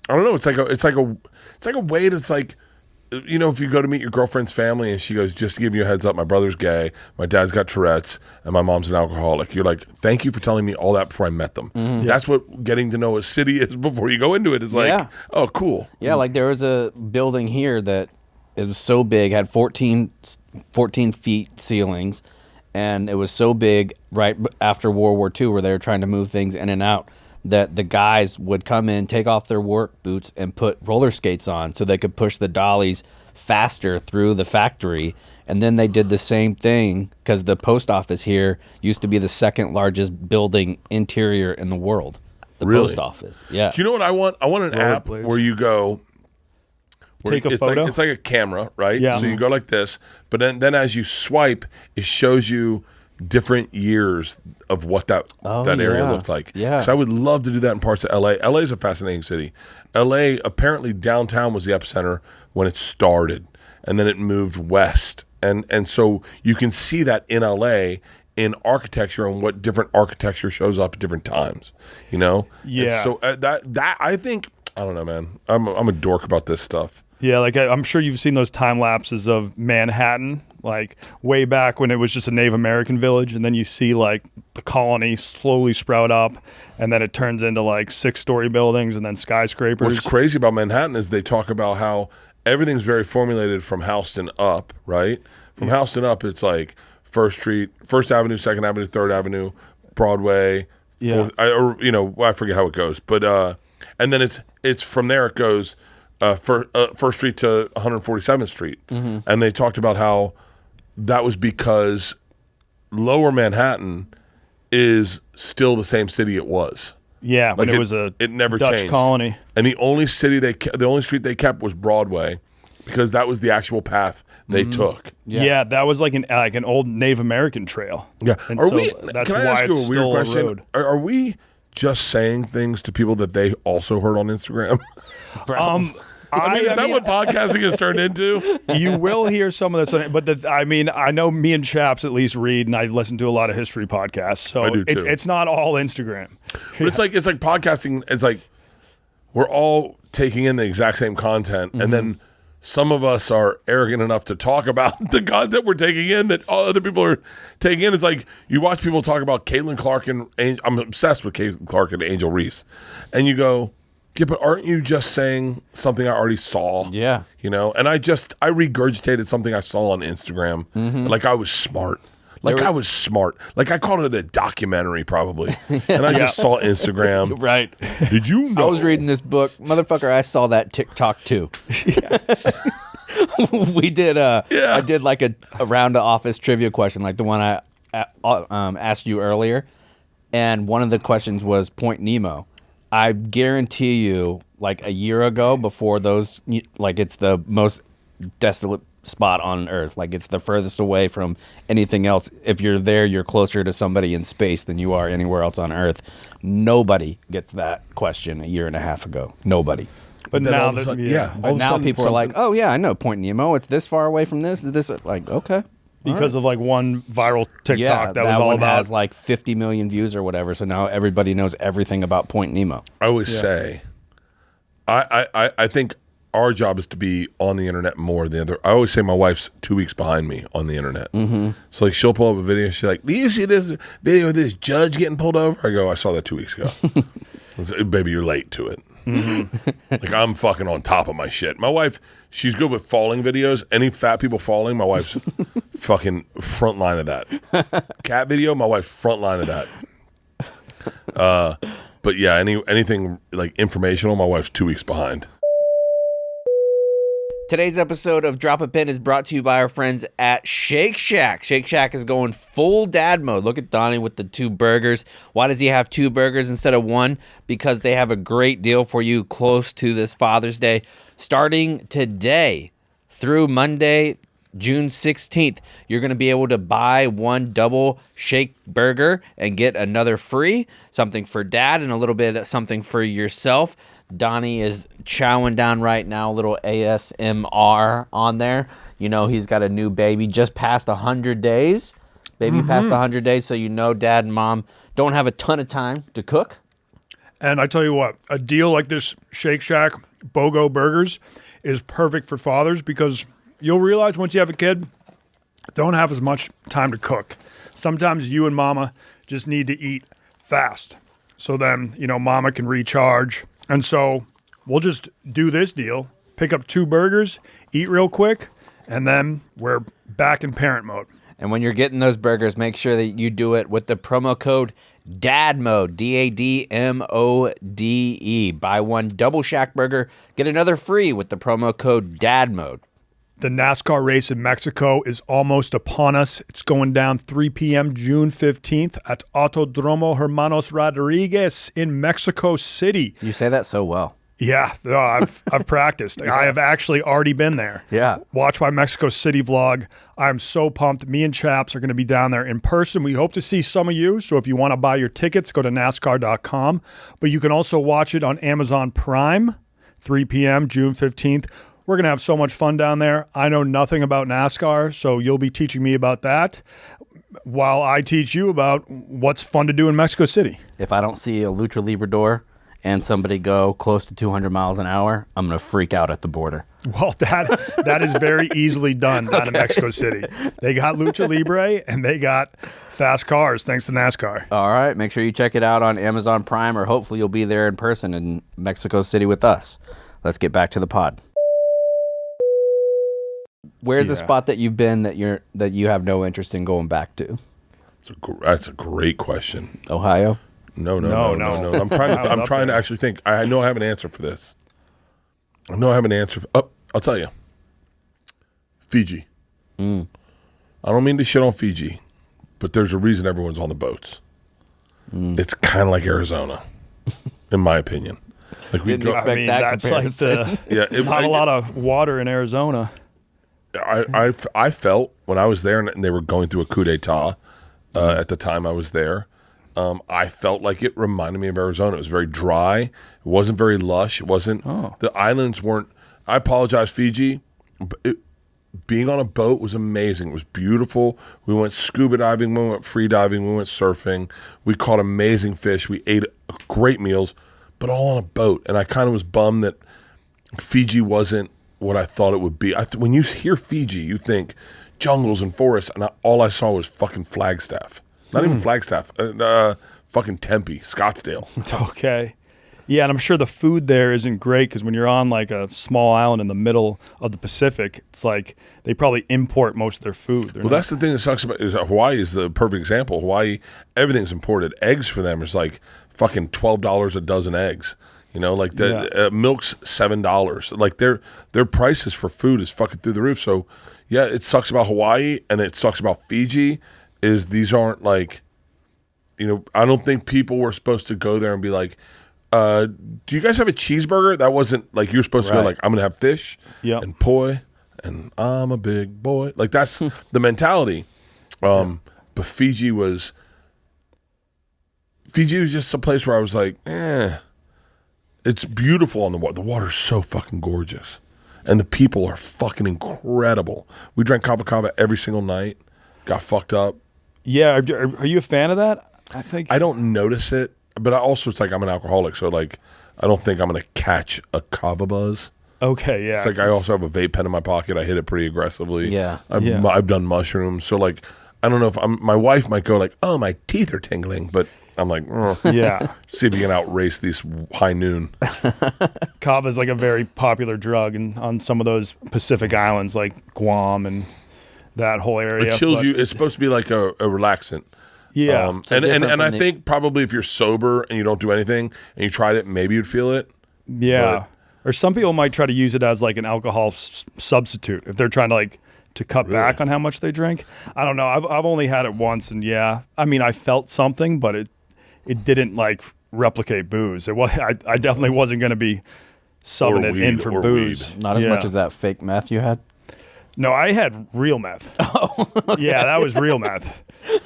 I don't know, it's like a way that's like, you know, if you go to meet your girlfriend's family and she goes, just to give you a heads up, my brother's gay, my dad's got Tourette's, and my mom's an alcoholic. You're like, thank you for telling me all that before I met them. That's what getting to know a city is before you go into it. Is like, oh, cool. Yeah, like there was a building here that it was so big, had 14 feet ceilings, and it was so big right after World War II where they were trying to move things in and out, that the guys would come in, take off their work boots, and put roller skates on so they could push the dollies faster through the factory. And then they did the same thing, because the post office here used to be the second largest building interior in the world. The post office. Yeah. Do you know what I want? I want an app where you go, take a photo. It's like a camera, right? Yeah. So you go like this, but then as you swipe, it shows you different years of what that area yeah. looked like. Yeah. So I would love to do that in parts of LA. LA is a fascinating city. LA, apparently downtown was the epicenter when it started, and then it moved west. And so you can see that in LA in architecture and what different architecture shows up at different times, you know? Yeah. And so that I think, I don't know, man. I'm a dork about this stuff. Yeah, like I'm sure you've seen those time lapses of Manhattan, like way back when it was just a Native American village, and then you see like the colony slowly sprout up, and then it turns into like 6-story buildings and then skyscrapers. What's crazy about Manhattan is they talk about how everything's very formulated from Houston up, right? From Houston up, it's like First Street, First Avenue, Second Avenue, Third Avenue, Broadway. Yeah. I forget how it goes, but and then it's from there it goes. First Street to 147th Street. And they talked about how that was because Lower Manhattan is still the same city it was. Yeah, when Like it was a it never Dutch changed. colony. And the only street they kept was Broadway because that was the actual path they took. Yeah. that was like an old Native American trail. Yeah. And Are so we, that's can I why ask it's you a still weird a question? road. Are we just saying things to people that they also heard on Instagram? I mean, is that what podcasting has turned into? You will hear some of this, but I know me and Chaps at least read, and I listen to a lot of history podcasts, so I do too. it's not all Instagram. But it's like podcasting. It's like we're all taking in the exact same content, and then some of us are arrogant enough to talk about the content we're taking in that all other people are taking in. It's like you watch people talk about Caitlin Clark and I'm obsessed with Caitlin Clark and Angel Reese, and you go, yeah, but aren't you just saying something I already saw? Yeah. You know, and I regurgitated something I saw on Instagram, like I was smart. Like I was smart. Like I called it a documentary probably. And I just saw Instagram. Right. Did you know? I was reading this book, motherfucker. I saw that TikTok too. We did. I did like a round of office trivia question, like the one I asked you earlier, and one of the questions was Point Nemo. I guarantee you, like a year ago, before those, like it's the most desolate spot on Earth. Like it's the furthest away from anything else. If you're there, you're closer to somebody in space than you are anywhere else on Earth. Nobody gets that question a year and a half ago. Nobody. But then now all of a that sudden- yeah, all But of a now sudden people are like, oh yeah, I know Point Nemo. It's this far away from this. Like, okay. because of like one viral TikTok Yeah, that was all one about has like 50 million views or whatever. So now everybody knows everything about Point Nemo. I always say, I think our job is to be on the internet more than the other. I always say my wife's 2 weeks behind me on the internet. So like she'll pull up a video. She's like, "Do you see this video of this judge getting pulled over?" I go, "I saw that 2 weeks ago." I say, "Baby, you're late to it." Like I'm fucking on top of my shit. My wife, she's good with falling videos. Any fat people falling, my wife's fucking front line of that. Cat video, my wife's front line of that. But yeah, anything like informational, my wife's 2 weeks behind. Today's episode of Drop a Pin is brought to you by our friends at Shake Shack. Shake Shack is going full dad mode. Look at Donnie with the 2 burgers. Why does he have 2 burgers instead of 1? Because they have a great deal for you close to this Father's Day. Starting today through Monday, June 16th, you're going to be able to buy 1 double shake burger and get another free. Something for dad and a little bit of something for yourself. Donnie is chowing down right now, a little ASMR on there. You know, he's got a new baby just past 100 days. Baby past 100 days, so you know dad and mom don't have a ton of time to cook. And I tell you what, a deal like this Shake Shack BOGO Burgers is perfect for fathers because you'll realize once you have a kid, don't have as much time to cook. Sometimes you and mama just need to eat fast. So then, you know, mama can recharge. And so we'll just do this deal, pick up 2 burgers, eat real quick, and then we're back in parent mode. And when you're getting those burgers, make sure that you do it with the promo code DADMODE, DADMODE. Buy 1 double shack burger, get another free with the promo code DADMODE. The NASCAR race in Mexico is almost upon us. It's going down 3 p.m. June 15th at Autodromo Hermanos Rodriguez in Mexico City. You say that so well. Yeah, no, I've practiced. I have actually already been there. Yeah. Watch my Mexico City vlog. I'm so pumped. Me and Chaps are going to be down there in person. We hope to see some of you. So if you want to buy your tickets, go to NASCAR.com. But you can also watch it on Amazon Prime, 3 p.m., June 15th. We're going to have so much fun down there. I know nothing about NASCAR, so you'll be teaching me about that while I teach you about what's fun to do in Mexico City. If I don't see a Lucha Librador and somebody go close to 200 miles an hour, I'm going to freak out at the border. Well, that is very easily done down in Mexico City. They got Lucha Libre and they got fast cars thanks to NASCAR. All right. Make sure you check it out on Amazon Prime, or hopefully you'll be there in person in Mexico City with us. Let's get back to the pod. Where's the spot that you've been that you have no interest in going back to? That's a great question. Ohio? No. I'm trying to actually think. I know I have an answer for this. I'll tell you. Fiji. I don't mean to shit on Fiji, but there's a reason everyone's on the boats. It's kind of like Arizona, in my opinion. Like Didn't expect that that's comparison. Not a lot of water in Arizona. I felt when I was there and they were going through a coup d'etat at the time I was there. I felt like it reminded me of Arizona. It was very dry. It wasn't very lush. It wasn't. The islands weren't. I apologize, Fiji. But being on a boat was amazing. It was beautiful. We went scuba diving. We went free diving. We went surfing. We caught amazing fish. We ate great meals, but all on a boat. And I kind of was bummed that Fiji wasn't what I thought it would be. When you hear Fiji, you think jungles and forests, and all I saw was fucking Flagstaff. Not even Flagstaff, fucking Tempe, Scottsdale. Okay. Yeah, and I'm sure the food there isn't great because when you're on like a small island in the middle of the Pacific, it's like they probably import most of their food. That's the thing that sucks about Hawaii is the perfect example. Hawaii, everything's imported. Eggs for them is like fucking $12 a dozen eggs. You know, like the milk's $7. Like their prices for food is fucking through the roof. So yeah, it sucks about Hawaii and it sucks about Fiji. Is these aren't like, you know, I don't think people were supposed to go there and be like, do you guys have a cheeseburger? That wasn't like you're supposed to go like, I'm gonna have fish and poi and I'm a big boy. Like that's the mentality. But Fiji was just a place where I was like, it's beautiful on the water. The water's so fucking gorgeous. And the people are fucking incredible. We drank kava kava every single night. Got fucked up. Yeah, are you a fan of that? I don't notice it, but it's like I'm an alcoholic, so like I don't think I'm gonna catch a kava buzz. Okay, yeah. It's like I also have a vape pen in my pocket. I hit it pretty aggressively. Yeah. I've done mushrooms, so like I don't know if my wife might go like, oh, my teeth are tingling, but I'm like, see if you can outrace these high noon. Kava is like a very popular drug on some of those Pacific islands like Guam and that whole area. It chills you. It's supposed to be like a relaxant. Yeah. And I think probably if you're sober and you don't do anything and you tried it, maybe you'd feel it. Yeah. Or some people might try to use it as like an alcohol substitute if they're trying to like to cut back on how much they drink. I don't know. I've only had it once, and I mean, I felt something, but it didn't like replicate booze. It was I definitely wasn't going to be subbing it in for booze. Weed. Not as much as that fake meth you had. No, I had real meth. Oh, okay. Yeah, that was real meth.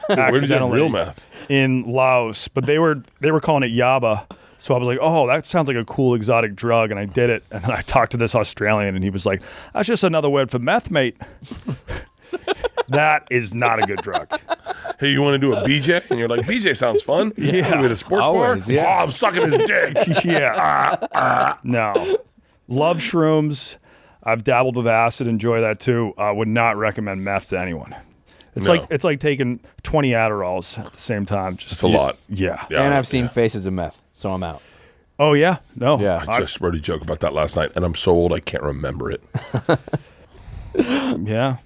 Where did you have real meth? In Laos, but they were calling it yaba. So I was like, oh, that sounds like a cool exotic drug, and I did it. And then I talked to this Australian, and he was like, that's just another word for meth, mate. That is not a good drug. Hey, you want to do a BJ? And you're like, BJ sounds fun. Yeah. With a sports bar? Yeah. Oh, I'm sucking his dick. No. Love shrooms. I've dabbled with acid, enjoy that too. Would not recommend meth to anyone. It's like taking 20 Adderalls at the same time. It's a lot. Yeah. And I've seen Faces of Meth, so I'm out. Oh, yeah? No. Yeah. I just wrote a joke about that last night, and I'm so old I can't remember it. Yeah.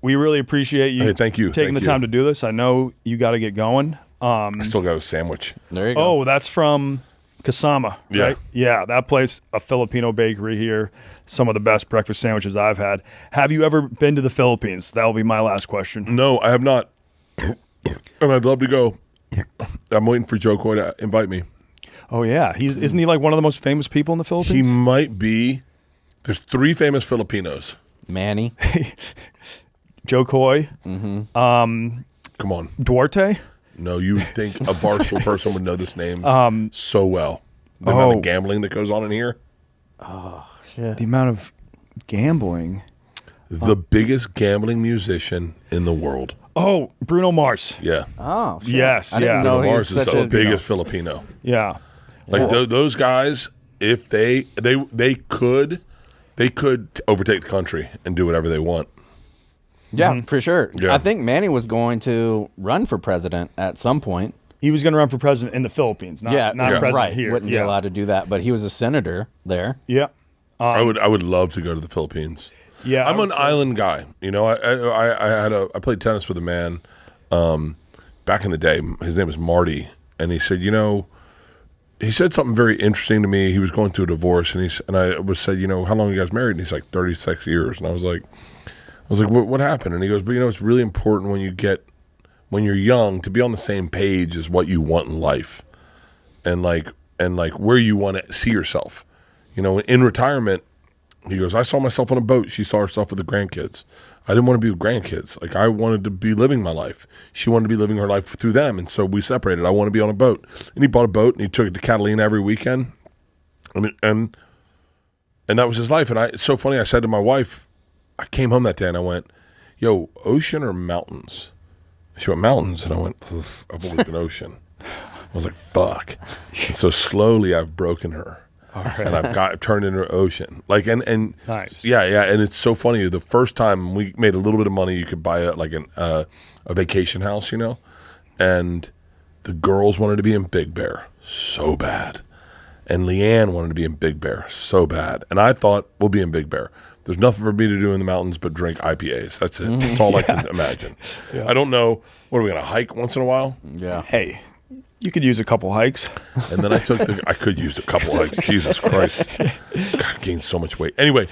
We really appreciate you, thank you. taking the time to do this. I know you got to get going. I still got a sandwich. There you go. Oh, that's from Kasama, right? Yeah, that place, a Filipino bakery here. Some of the best breakfast sandwiches I've had. Have you ever been to the Philippines? That will be my last question. No, I have not. And I'd love to go. I'm waiting for Joe Coy to invite me. Oh yeah, isn't he like one of the most famous people in the Philippines? He might be. There's 3 famous Filipinos. Manny. Joe Coy, Come on. Duarte. No, you would think a Barstool person would know this name so well. The amount of gambling that goes on in here. Shit. The amount of gambling. The biggest gambling musician in the world. Oh, Bruno Mars. Yeah. Oh, shit. Yes, I didn't yeah. know Bruno he Mars was is such the a biggest Filipino. Yeah. Like those guys, if they could overtake the country and do whatever they want. Yeah, for sure. Yeah. I think Manny was going to run for president at some point. He was going to run for president in the Philippines, not president right. here. Wouldn't be allowed to do that, but he was a senator there. Yeah. I would love to go to the Philippines. Yeah. I'm an island guy. You know, I played tennis with a man back in the day. His name was Marty, and he said, you know, he said something very interesting to me. He was going through a divorce, and I said, you know, how long are you guys married? And he's like 36 years, and I was like, what happened? And he goes, but you know, it's really important when you're young to be on the same page as what you want in life, and where you want to see yourself. You know, in retirement, he goes, I saw myself on a boat. She saw herself with the grandkids. I didn't want to be with grandkids. Like, I wanted to be living my life. She wanted to be living her life through them, and so we separated. I want to be on a boat. And he bought a boat, and he took it to Catalina every weekend. And that was his life. And it's so funny, I said to my wife, I came home that day, and I went, yo, ocean or mountains? She went, mountains. And I went, I believe in ocean. I was like, fuck. And so slowly I've broken her. And I've turned into an ocean. Like, and Nice. Yeah. And it's so funny. The first time we made a little bit of money, you could buy a vacation house, you know? And the girls wanted to be in Big Bear so bad. And Leanne wanted to be in Big Bear so bad. And I thought, we'll be in Big Bear. There's nothing for me to do in the mountains but drink IPAs. That's it. That's all I can imagine. Yeah. I don't know. What, are we going to hike once in a while? Yeah. Hey, you could use a couple hikes. And then I could use a couple hikes. Jesus Christ. God, I gained so much weight. Anyway,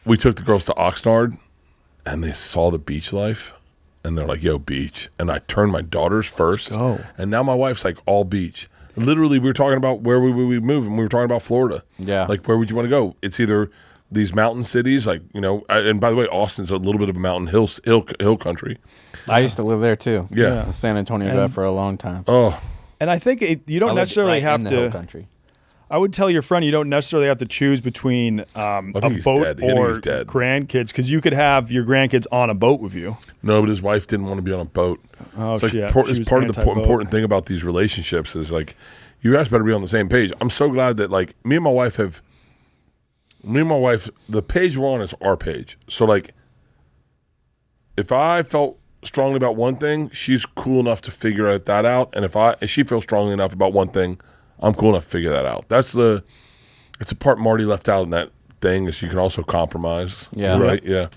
we took the girls to Oxnard, and they saw the beach life, and they're like, yo, beach. And I turned my daughters first. Let's go. And now my wife's like, all beach. Literally, we were talking about where we move, and we were talking about Florida. Yeah. Like, where would you want to go? It's either these mountain cities, like, you know, and by the way, Austin's a little bit of a mountain hill country. I used to live there too. Yeah. San Antonio Beth for a long time. Oh, And I think you don't necessarily have in the hill to. country. I would tell your friend you don't necessarily have to choose between a he's boat dead. I think or he's dead. grandkids, because you could have your grandkids on a boat with you. no, but his wife didn't want to be on a boat. Oh, It's like shit. it's She was part of the anti-boat. important thing about these relationships is like, you guys better be on the same page. I'm so glad that like me and my wife, the page we're on is our page. So like, if I felt strongly about one thing, she's cool enough to figure that out. And if she feels strongly enough about one thing, I'm cool enough to figure that out. It's the part Marty left out in that thing, is you can also compromise. Yeah. Right. Yeah.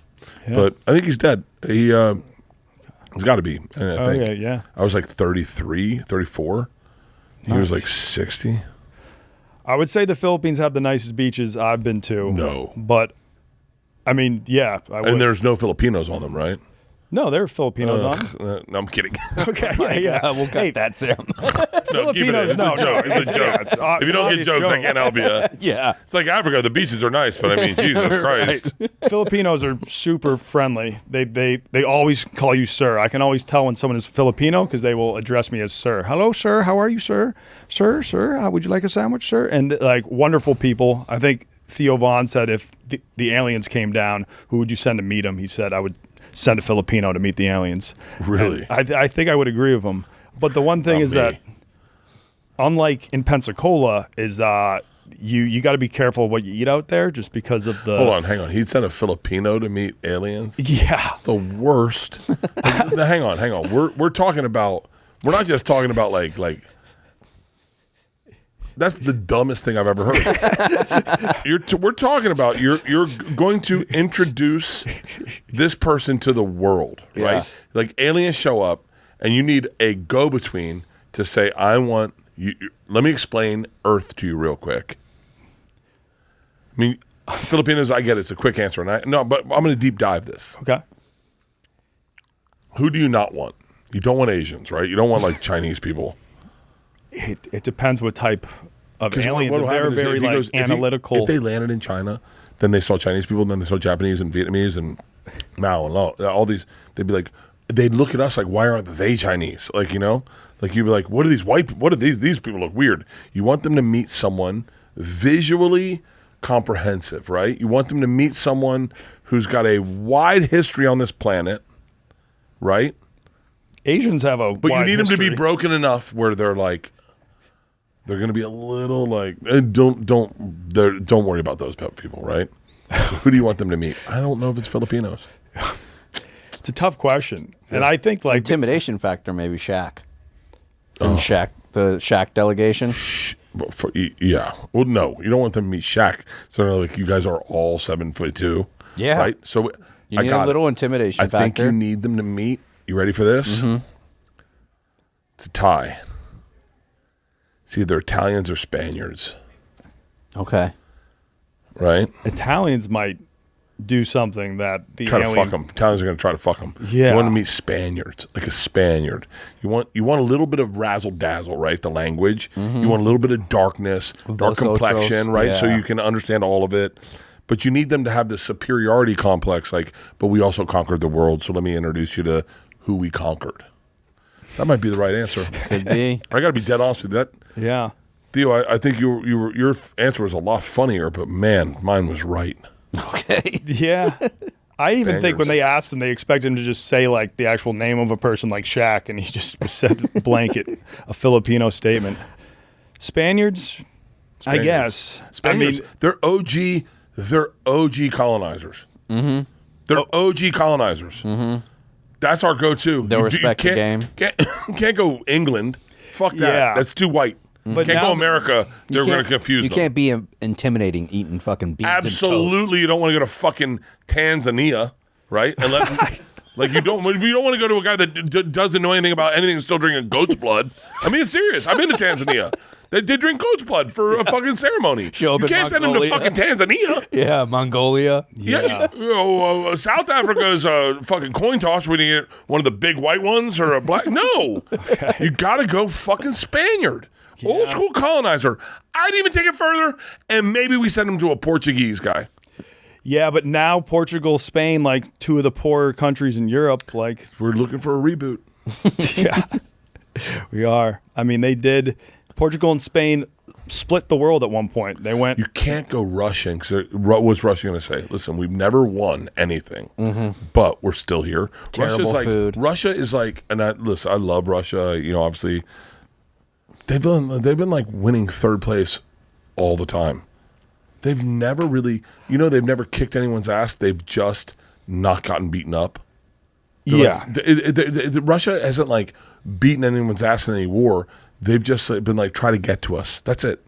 But I think he's dead. He's got to be. I think. Yeah. I was like 33, 34. He was like 60. I would say the Philippines have the nicest beaches I've been to. No. But, I mean, yeah. I would. And there's no Filipinos on them, right? No, there are Filipinos on. No, I'm kidding. Okay, yeah. We'll cut that, Sam. No, keep it in. Filipinos, It's no, a joke. no. It's a joke. It's If you don't get obvious jokes, I joke. can't help you. Yeah. It's like Africa. The beaches are nice, but I mean, Jesus Christ. Filipinos are super friendly. They always call you sir. I can always tell when someone is Filipino because they will address me as sir. Hello, sir. How are you, sir? Sir. How would you like a sandwich, sir? And like wonderful people. I think Theo Vaughn said if the aliens came down, who would you send to meet them? He said I would send a Filipino to meet the aliens. Really? And I think I would agree with him. But the one thing Not is me. that, unlike in Pensacola, is you got to be careful of what you eat out there, just because of the. Hold on, hang on. He'd send a Filipino to meet aliens? Yeah. The worst. Hang on. We're talking about. We're not just talking about like. That's the dumbest thing I've ever heard. We're talking about you're going to introduce this person to the world, right? Yeah. Like aliens show up, and you need a go-between to say, "I want you." Let me explain Earth to you real quick. I mean, Filipinos, I get it, it's a quick answer, but I'm going to deep dive this. Okay. Who do you not want? You don't want Asians, right? You don't want like Chinese people. It depends what type aliens. what'll They're happen is very if he like goes- analytical. If they landed in China, then they saw Chinese people, then they saw Japanese and Vietnamese and Mao and all these. They'd be like, they'd look at us like, why aren't they Chinese? Like, you know, like you'd be like, what are these white? What are these? These people look weird. You want them to meet someone visually comprehensive, right? You want them to meet someone who's got a wide history on this planet, right? Asians have a But you wide need them to be history. broken enough where they're like, they're going to be a little like, don't worry about those people, right? So who do you want them to meet? I don't know if it's Filipinos. It's a tough question, and I think like Intimidation factor, maybe Shaq. It's in Shaq, the Shaq delegation. Yeah. Well, no, you don't want them to meet Shaq. So they're like, you guys are all 7'2". Yeah. Right. So You need a little intimidation I think factor. you need them to meet. You ready for this? Mm-hmm. It's a tie. It's either Italians or Spaniards. Okay. Right. Italians might do something that the Try alien. to fuck them. Italians are going to try to fuck them. Yeah. You want to meet Spaniards, like a Spaniard. You want a little bit of razzle dazzle, right? The language. You want a little bit of darkness, dark Vosotros, complexion, right? So yeah. you can understand all of it. But you need them to have the superiority complex, like, but we also conquered the world. So let me introduce you to who we conquered. That might be the right answer. Could be. I got to be dead honest with that. Yeah. Theo, I think your answer was a lot funnier, but man, mine was right. Okay. Yeah. I even think when Spaniards. they asked him, they expected him to just say like the actual name of a person like Shaq, and he just said blanket, a Filipino statement. Spaniards, I guess. Spaniards, I mean, they're OG colonizers. Mm-hmm. They're OG colonizers. Mm-hmm. That's our go-to. They'll respect the game. Can't go England. Fuck that. Yeah. That's too white. But Can't now- go America. They're going to Can't- confuse You them. can't be intimidating eating fucking beans and toast. Absolutely, you don't want to go to fucking Tanzania, right? And like you don't want to go to a guy that doesn't know anything about anything and still drinking goat's blood. I mean, it's serious. I've been to Tanzania. They drink goat's blood for a fucking ceremony. Show up You in can't send them to Mongolia. fucking Tanzania. Yeah, Mongolia. Yeah, South Africa's fucking coin toss. We get one of the big white ones or a black. No, you got to go fucking Spaniard, old school colonizer. I'd even take it further, and maybe we send them to a Portuguese guy. yeah, but now Portugal, Spain, like two of the poorer countries in Europe, like We're looking for a reboot. we are. I mean, they did. Portugal and Spain split the world at one point. They went. You can't go rushing. So what's Russia going to say? Listen, we've never won anything, but we're still here. Terrible Russia's like, food. Russia is like, and listen, I love Russia. You know, obviously, they've been like winning third place all the time. They've never really, they've never kicked anyone's ass. They've just not gotten beaten up. They're Yeah. like, Russia hasn't like beaten anyone's ass in any war. They've just been like, try to get to us. That's it.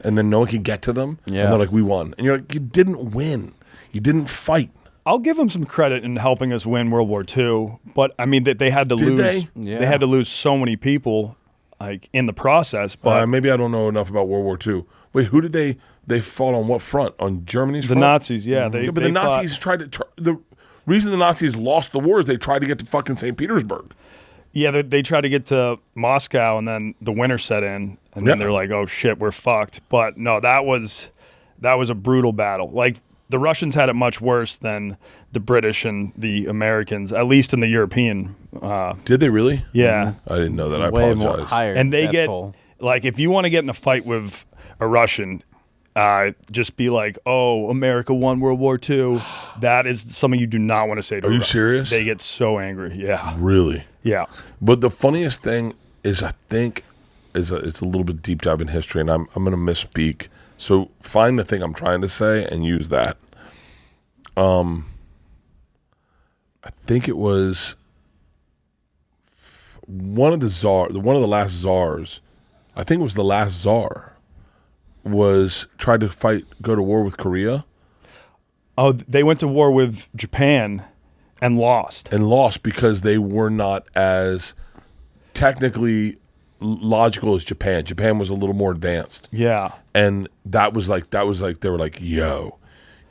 And then no one can get to them. Yeah. And they're like, we won. And you're like, you didn't win. You didn't fight. I'll give them some credit in helping us win World War II, but I mean that they had to Did lose. they? Yeah. They had to lose so many people, like in the process. But Maybe I don't know enough about World War II. Wait, who did they fought on what front? On Germany's the front? Nazis, yeah, they. Yeah, but they the Nazis the reason the Nazis lost the war is they tried to get to fucking St. Petersburg. they tried to get to Moscow, and then the winter set in, and then Yeah. they're like, "Oh shit, we're fucked." But no, that was a brutal battle. Like the Russians had it much worse than the British and the Americans, at least in the European. Did they really? Yeah. I didn't know that. I Way apologize. more higher. And they death get toll. like, if you want to get in a fight with a Russian, just be like, "Oh, America won World War II." That is something you do not want to say to. Are you Ru- serious? They get so angry. Yeah, Really? yeah. But the funniest thing is, I think, it's a little bit deep dive in history, and I'm going to misspeak. So find the thing I'm trying to say and use that. I think it was one of the last czars. I think it was the last czar was tried to go to war with Korea Oh, they went to war with Japan and lost. and lost because they were not as technically logical as Japan. Japan was a little more advanced. Yeah, And that was like they were like, yo,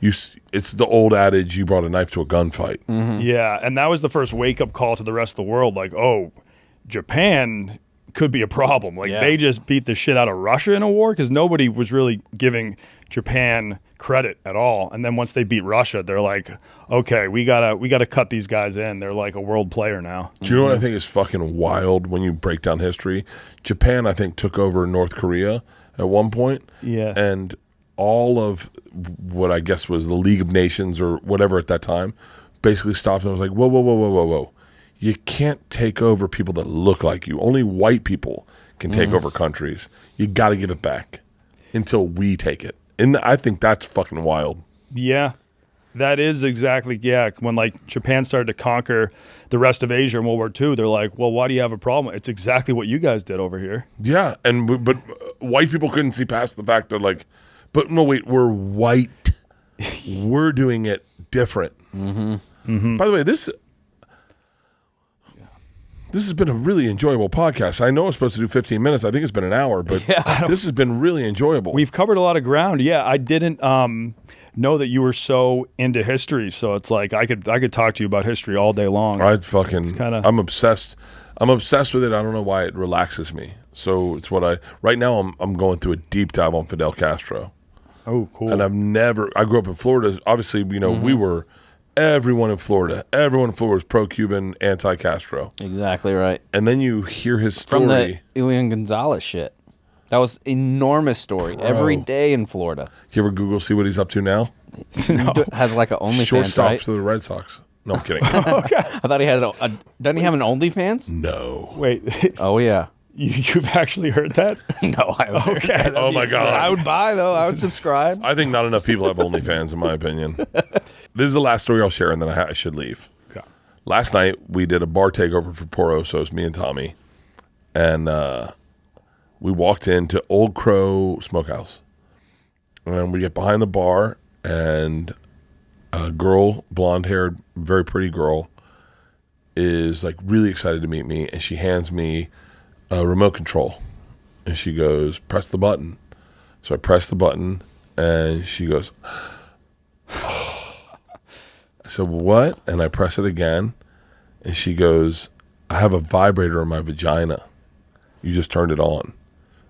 it's the old adage, you brought a knife to a gunfight. yeah. And that was the first wake up call to the rest of the world. Like, oh, Japan could be a problem. Like Yeah. they just beat the shit out of Russia in a war because nobody was really giving Japan credit at all. And then once they beat Russia, they're like, okay, we gotta cut these guys in. They're like a world player now. Do you know what I think is fucking wild when you break down history? Japan, I think, took over North Korea at one point. Yeah. And all of what I guess was the League of Nations or whatever at that time basically stopped and was like, whoa, whoa, whoa, whoa, whoa, whoa. You can't take over people that look like you. Only white people can take over countries. You got to give it back until we take it. And I think that's fucking wild. Yeah, that is exactly, when like Japan started to conquer the rest of Asia in World War II, they're like, well, why do you have a problem? It's exactly what you guys did over here. Yeah, but white people couldn't see past the fact they're like, but no, wait, we're white. We're doing it different. By the way, this has been a really enjoyable podcast. I know it's supposed to do 15 minutes. I think it's been an hour, but this has been really enjoyable. We've covered a lot of ground. Yeah, I didn't know that you were so into history, so it's like I could talk to you about history all day long. I'm obsessed. I'm obsessed with it. I don't know why it relaxes me. So it's right now I'm going through a deep dive on Fidel Castro. Oh, cool. And I grew up in Florida. Obviously, everyone in Florida was pro-Cuban, anti-Castro. Exactly right. And then you hear his story. From the Elian Gonzalez shit. That was enormous story. Every day in Florida. Do you ever Google see what he's up to now? No. Has like an OnlyFans, Shortstop right? for the Red Sox. No, I'm kidding. I thought he had doesn't he have an OnlyFans? No. Wait, Oh, yeah. you've actually heard that? No, I haven't. Okay. Oh, my God. I would buy, though. I would subscribe. I think not enough people have OnlyFans, in my opinion. This is the last story I'll share, and then I should leave. Okay. Last night, we did a bar takeover for Poor Osos, me and Tommy. And we walked into Old Crow Smokehouse. And we get behind the bar, and a girl, blonde-haired, very pretty girl, is like really excited to meet me. And she hands me a remote control. And she goes, press the button. So I press the button, and she goes, I said, what? And I press it again, and she goes, I have a vibrator in my vagina. You just turned it on.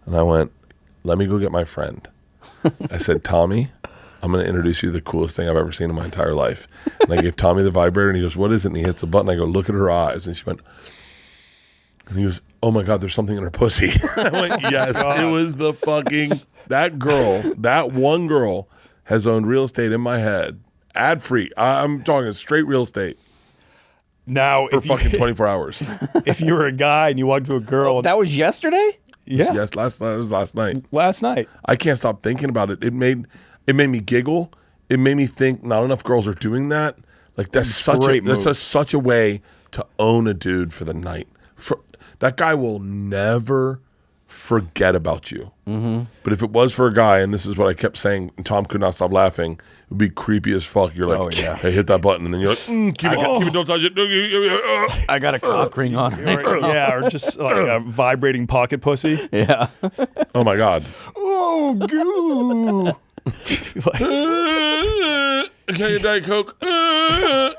And I went, let me go get my friend. I said, Tommy, I'm going to introduce you to the coolest thing I've ever seen in my entire life. And I gave Tommy the vibrator, and he goes, what is it? And he hits the button. I go, look at her eyes. And she went, and he goes, oh my God, there's something in her pussy. I went, yes, it was the fucking, that girl, that one girl has owned real estate in my head, ad free. I'm talking straight real estate Now, for fucking 24 hours. if you were a guy and you walked to a girl, That was yesterday? yeah, Yes, it was last night. last night. I can't stop thinking about it. It made me giggle. It made me think not enough girls are doing that. Like that's such a way to own a dude for the night. That guy will never forget about you. Mm-hmm. But if it was for a guy, and this is what I kept saying, and Tom could not stop laughing, it would be creepy as fuck. You're like, hey, hit that button, and then you're like, keep it, don't touch it. I got a cock ring on. Or just like a vibrating pocket pussy. Yeah. Oh my God. Oh, goo. Can you Diet Coke? Yeah,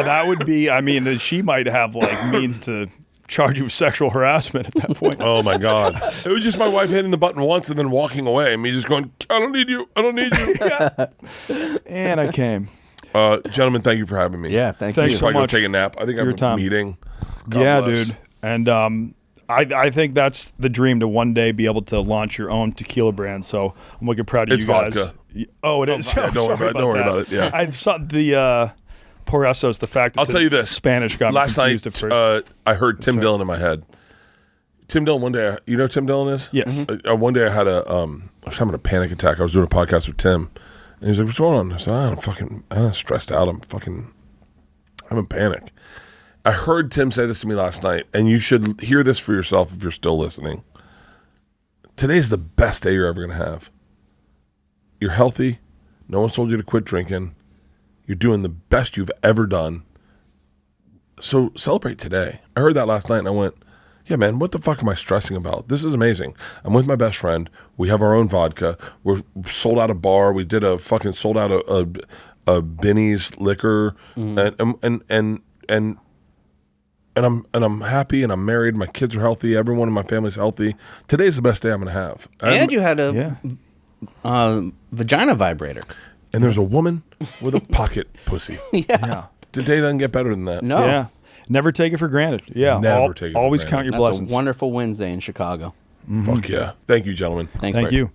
that would be. I mean, she might have like means to charge you with sexual harassment at that point. Oh my God. It was just my wife hitting the button once and then walking away, and me just going, I don't need you. I don't need you. And I came. Gentlemen, thank you for having me. Yeah, thank Thanks you. so I go much take a nap. I think I have a time. meeting. God Yeah, bless. dude. And I think that's the dream, to one day be able to launch your own tequila brand. So I'm looking proud of It's you guys. vodka. Oh, it is. Yeah, don't worry about it. Yeah. I saw the Por Esos, the fact that I'll tell you this. Spanish got Last me night, confused at first. I heard Tim Dillon in my head. Tim Dillon, one day, you know who Tim Dillon is? Yes. One day I had I was having a panic attack. I was doing a podcast with Tim. And he's like, what's going on? I said, I'm stressed out. I'm in panic. I heard Tim say this to me last night, and you should hear this for yourself if you're still listening. Today's the best day you're ever going to have. You're healthy. No one's told you to quit drinking. You're doing the best you've ever done. So celebrate today. I heard that last night, and I went, yeah, man, what the fuck am I stressing about? This is amazing. I'm with my best friend. We have our own vodka. We're sold out a bar. We did a fucking sold out a Benny's liquor. And and I'm happy, and I'm married. My kids are healthy. Everyone in my family's healthy. Today's the best day I'm going to have. And you had a vagina vibrator. And there's a woman with a pocket pussy. Yeah. Today doesn't get better than that. No. Yeah. Never take it for granted. Yeah. Never take it for Always granted. count your That's blessings. a wonderful Wednesday in Chicago. Fuck yeah. Thank you, gentlemen. Thanks, Thank Bert. you.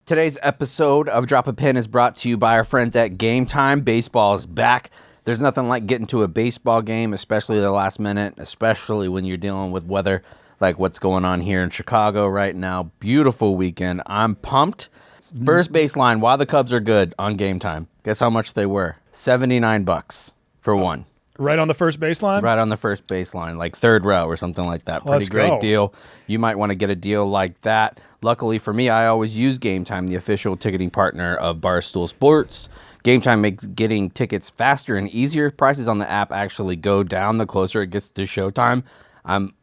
Today's episode of Drop a Pin is brought to you by our friends at Game Time. Baseball is back. There's nothing like getting to a baseball game, especially the last minute, especially when you're dealing with weather like what's going on here in Chicago right now. Beautiful weekend. I'm pumped. First baseline, while the Cubs are good on Game Time. Guess how much they were? $79 for one. Right on the first baseline? Right on the first baseline, like third row or something like that. Pretty Let's great go. deal. You might want to get a deal like that. Luckily for me, I always use Game Time, the official ticketing partner of Barstool Sports. Game Time makes getting tickets faster and easier. Prices on the app actually go down the closer it gets to showtime. I'm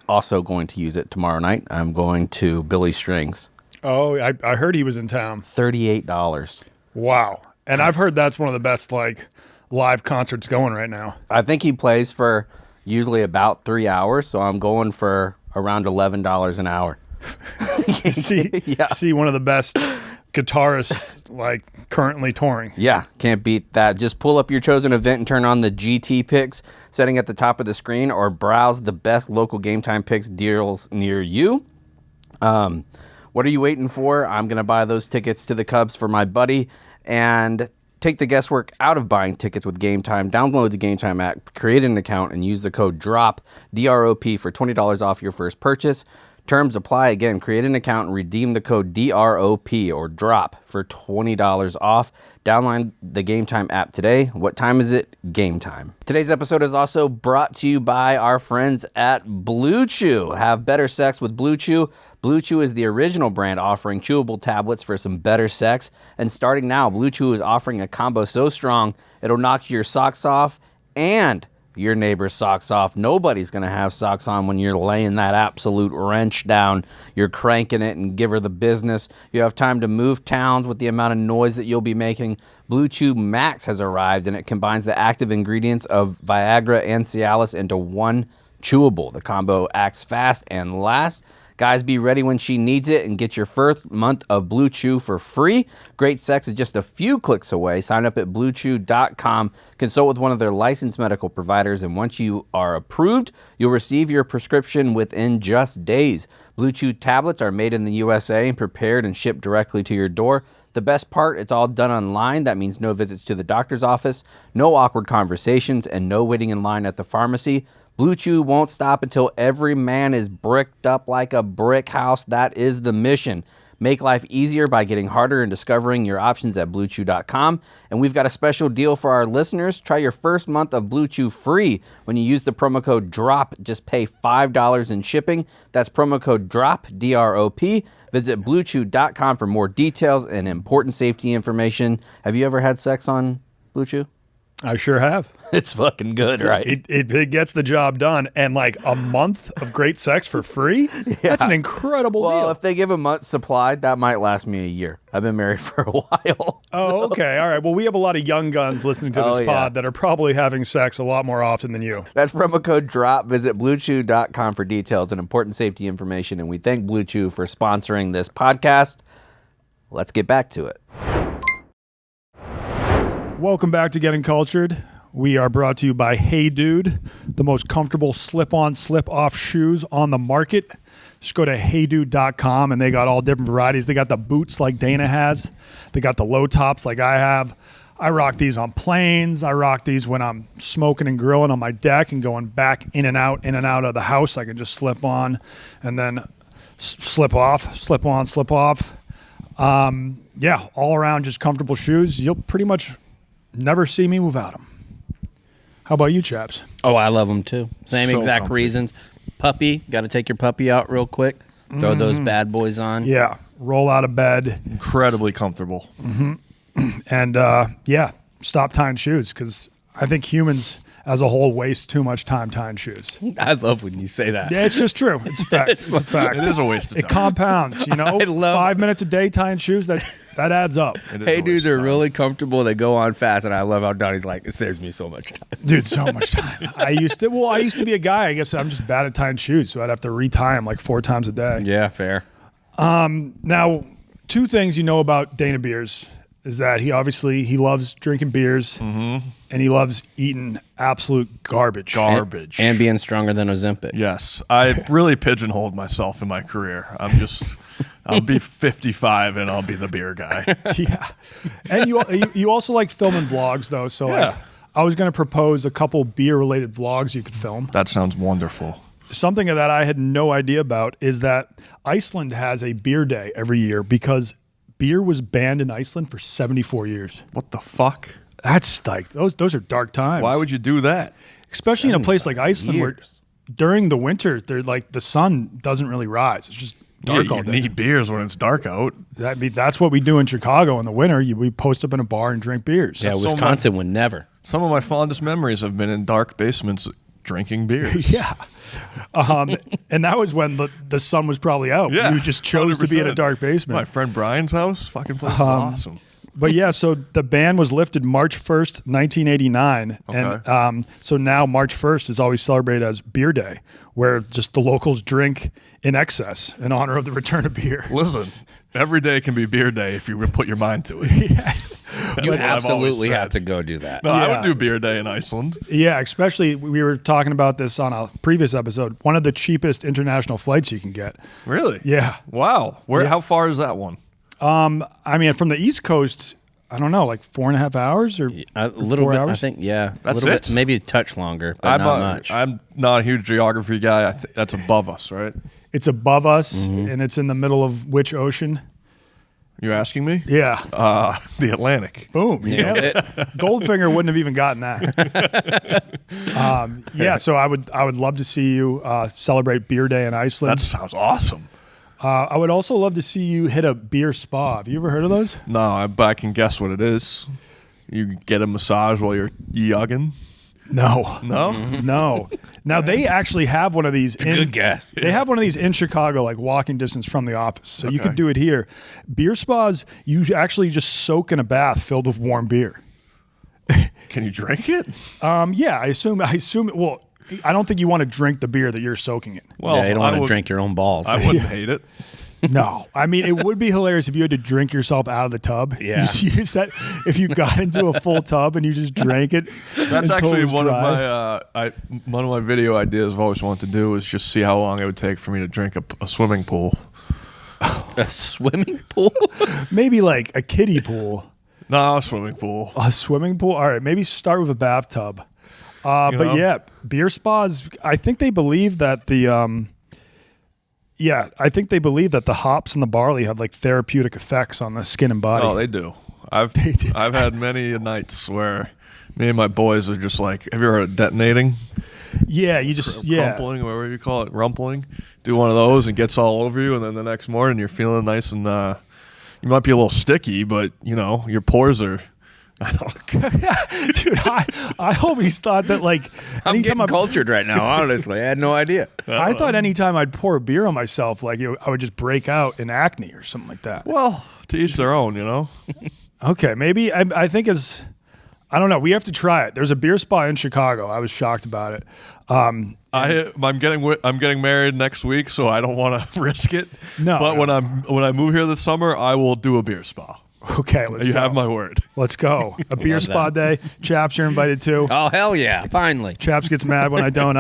also going to use it tomorrow night. I'm going to Billy Strings. Oh, I heard he was in town. $38. Wow. And I've heard that's one of the best live concerts going right now. I think he plays for usually about 3 hours, so I'm going for around $11 an hour. See one of the best guitarists currently touring. Yeah, can't beat that. Just pull up your chosen event and turn on the GT picks setting at the top of the screen, or browse the best local Game Time picks deals near you. What are you waiting for? I'm going to buy those tickets to the Cubs for my buddy and take the guesswork out of buying tickets with Game Time. Download the Game Time app, create an account, and use the code DROP, D-R-O-P, for $20 off your first purchase. Terms apply. Again, create an account and redeem the code DROP or DROP for $20 off. Download the Game Time app today. What time is it? Game time. Today's episode is also brought to you by our friends at Blue Chew. Have better sex with Blue Chew. Blue Chew is the original brand offering chewable tablets for some better sex. And starting now, Blue Chew is offering a combo so strong it'll knock your socks off and your neighbor's socks off. Nobody's going to have socks on when you're laying that absolute wrench down. You're cranking it and give her the business. You have time to move towns with the amount of noise that you'll be making. Blue Chew Max has arrived, and it combines the active ingredients of Viagra and Cialis into one chewable. The combo acts fast and lasts. Guys, be ready when she needs it and get your first month of Blue Chew for free. Great sex is just a few clicks away. Sign up at BlueChew.com. Consult with one of their licensed medical providers, and once you are approved, you'll receive your prescription within just days. Blue Chew tablets are made in the USA and prepared and shipped directly to your door. The best part, it's all done online. That means no visits to the doctor's office, no awkward conversations, and no waiting in line at the pharmacy. Blue Chew won't stop until every man is bricked up like a brick house. That is the mission. Make life easier by getting harder and discovering your options at BlueChew.com. And we've got a special deal for our listeners. Try your first month of Blue Chew free when you use the promo code DROP. Just pay $5 in shipping. That's promo code DROP, D-R-O-P. Visit BlueChew.com for more details and important safety information. Have you ever had sex on Blue Chew? I sure have. It's fucking good, right? It gets the job done. And a month of great sex for free? That's an incredible Well, deal. if they give a month's supply, that might last me a year. I've been married for a while. Oh, okay. All right. Well, we have a lot of young guns listening to this Oh, yeah. pod that are probably having sex a lot more often than you. That's promo code DROP. Visit BlueChew.com for details and important safety information. And we thank Blue Chew for sponsoring this podcast. Let's get back to it. Welcome back to Gettin Cultured. We are brought to you by Hey Dude, the most comfortable slip-on, slip-off shoes on the market. Just go to heydude.com, and they got all different varieties. They got the boots like Dana has. They got the low tops like I have. I rock these on planes. I rock these when I'm smoking and grilling on my deck and going back in and out of the house. I can just slip on and then slip off, slip on, slip off. Yeah, all around just comfortable shoes. You'll pretty much never see me without them. How about you, chaps? Oh, I love them too. Same So exact comfy. reasons. Puppy, got to take your puppy out real quick. Throw those bad boys on. Yeah, roll out of bed Incredibly comfortable. and stop tying shoes, because I think humans as a whole waste too much time tying shoes. I love when you say that. Yeah, it's just true. It's a fact. It's a fact. It is a waste of It time. compounds, you know? I love- 5 minutes a day tying shoes, that adds up. It is Hey, a dudes waste of are time. really comfortable. They go on fast, and I love how Donnie's like, it saves me so much time. Dude, so much time. I used to be a guy. I guess I'm just bad at tying shoes, so I'd have to retie them like 4 times a day. Yeah, fair. Now, 2 things you know about Dana Beers is that he loves drinking beers and he loves eating absolute garbage. Garbage. And being stronger than Ozempic. Yes, I really pigeonholed myself in my career. I'll be 55 and I'll be the beer guy. Yeah. And you also like filming vlogs though, so Yeah. like, I was going to propose a couple beer related vlogs you could film. That sounds wonderful. Something that I had no idea about is that Iceland has a beer day every year because beer was banned in Iceland for 74 years. What the fuck? That's like those are dark times. Why would you do that? Especially in a place like Iceland years. where during the winter they're like the sun doesn't really rise. It's just dark Yeah, all you day. need beers when it's dark out. That's what we do in Chicago in the winter. We post up in a bar and drink beers. Yeah, So Wisconsin would never. Some of my fondest memories have been in dark basements drinking beers. Yeah. And that was when the sun was probably out. Yeah, You just chose to be in a 100%. dark My basement. friend Brian's house, fucking place is awesome. But yeah, so the ban was lifted March 1st, 1989. Okay. And so now March 1st is always celebrated as Beer Day, where just the locals drink in excess in honor of the return of beer. Listen, every day can be beer day if you put your mind to it. You what I've always absolutely said. have to go do that. No, I Yeah. would do beer day in Iceland. Yeah, especially we were talking about this on a previous episode. One of the cheapest international flights you can get. Really? Yeah. Wow. Where? Yeah. How far is that one? I mean, from the East Coast, I don't know, like 4.5 hours or A little 4 bit, hours? I think, yeah. That's a little it? bit, maybe a touch longer, but not much. I'm not a huge geography guy. I think that's above us, right? It's above us, Mm-hmm. and it's in the middle of which ocean? You asking me? Yeah. The Atlantic. Boom. Nailed Yeah. it. Goldfinger wouldn't have even gotten that. Yeah, so I would love to see you celebrate Beer Day in Iceland. That sounds awesome. I would also love to see you hit a beer spa. Have you ever heard of those? No, but I can guess what it is. You get a massage while you're yugging. No. No? No. Now they actually have one of these. Good guess. They have one of these in Chicago, like walking distance from the office. So you could Okay. do it here. Beer spas, you actually just soak in a bath filled with warm beer. Can you drink it? Yeah, I assume. Well, I don't think you want to drink the beer that you're soaking in. Well, Yeah, you don't I want to would- drink your own balls. I wouldn't hate it. No, I mean it would be hilarious if you had to drink yourself out of the tub. Yeah. You just use that if you got into a full tub and you just drank it. That's until it actually was one dry. of my video ideas I've always wanted to do is just see how long it would take for me to drink a swimming pool. A swimming pool? Maybe like a kiddie pool, No, a swimming pool. a swimming pool. All right, maybe start with a bathtub. But know? yeah, beer spas. I think they believe that the the hops and the barley have like therapeutic effects on the skin and body. Oh, they do. I've had many nights where me and my boys are just like, have you ever heard of detonating? yeah, you just yeah. Crumpling, whatever you call it, rumpling. Do one of those and gets all over you, and then the next morning you're feeling nice and you might be a little sticky, but you know your pores are. I don't. Dude, I always thought that like I'm anytime getting cultured right now, honestly. I had no idea. I thought anytime I'd pour a beer on myself, like I would just break out in acne or something like that. Well, to each their own, you know. Okay, maybe I think I don't know. We have to try it. There's a beer spa in Chicago. I was shocked about it. I'm getting married next week, so I don't want to risk it. No, but no. when I move here this summer, I will do a beer spa. Okay, let's You go. have my word. Let's go. A beer Love spa that. day. Chaps, you're invited too. Oh, hell yeah. Finally. Chaps gets mad when I don't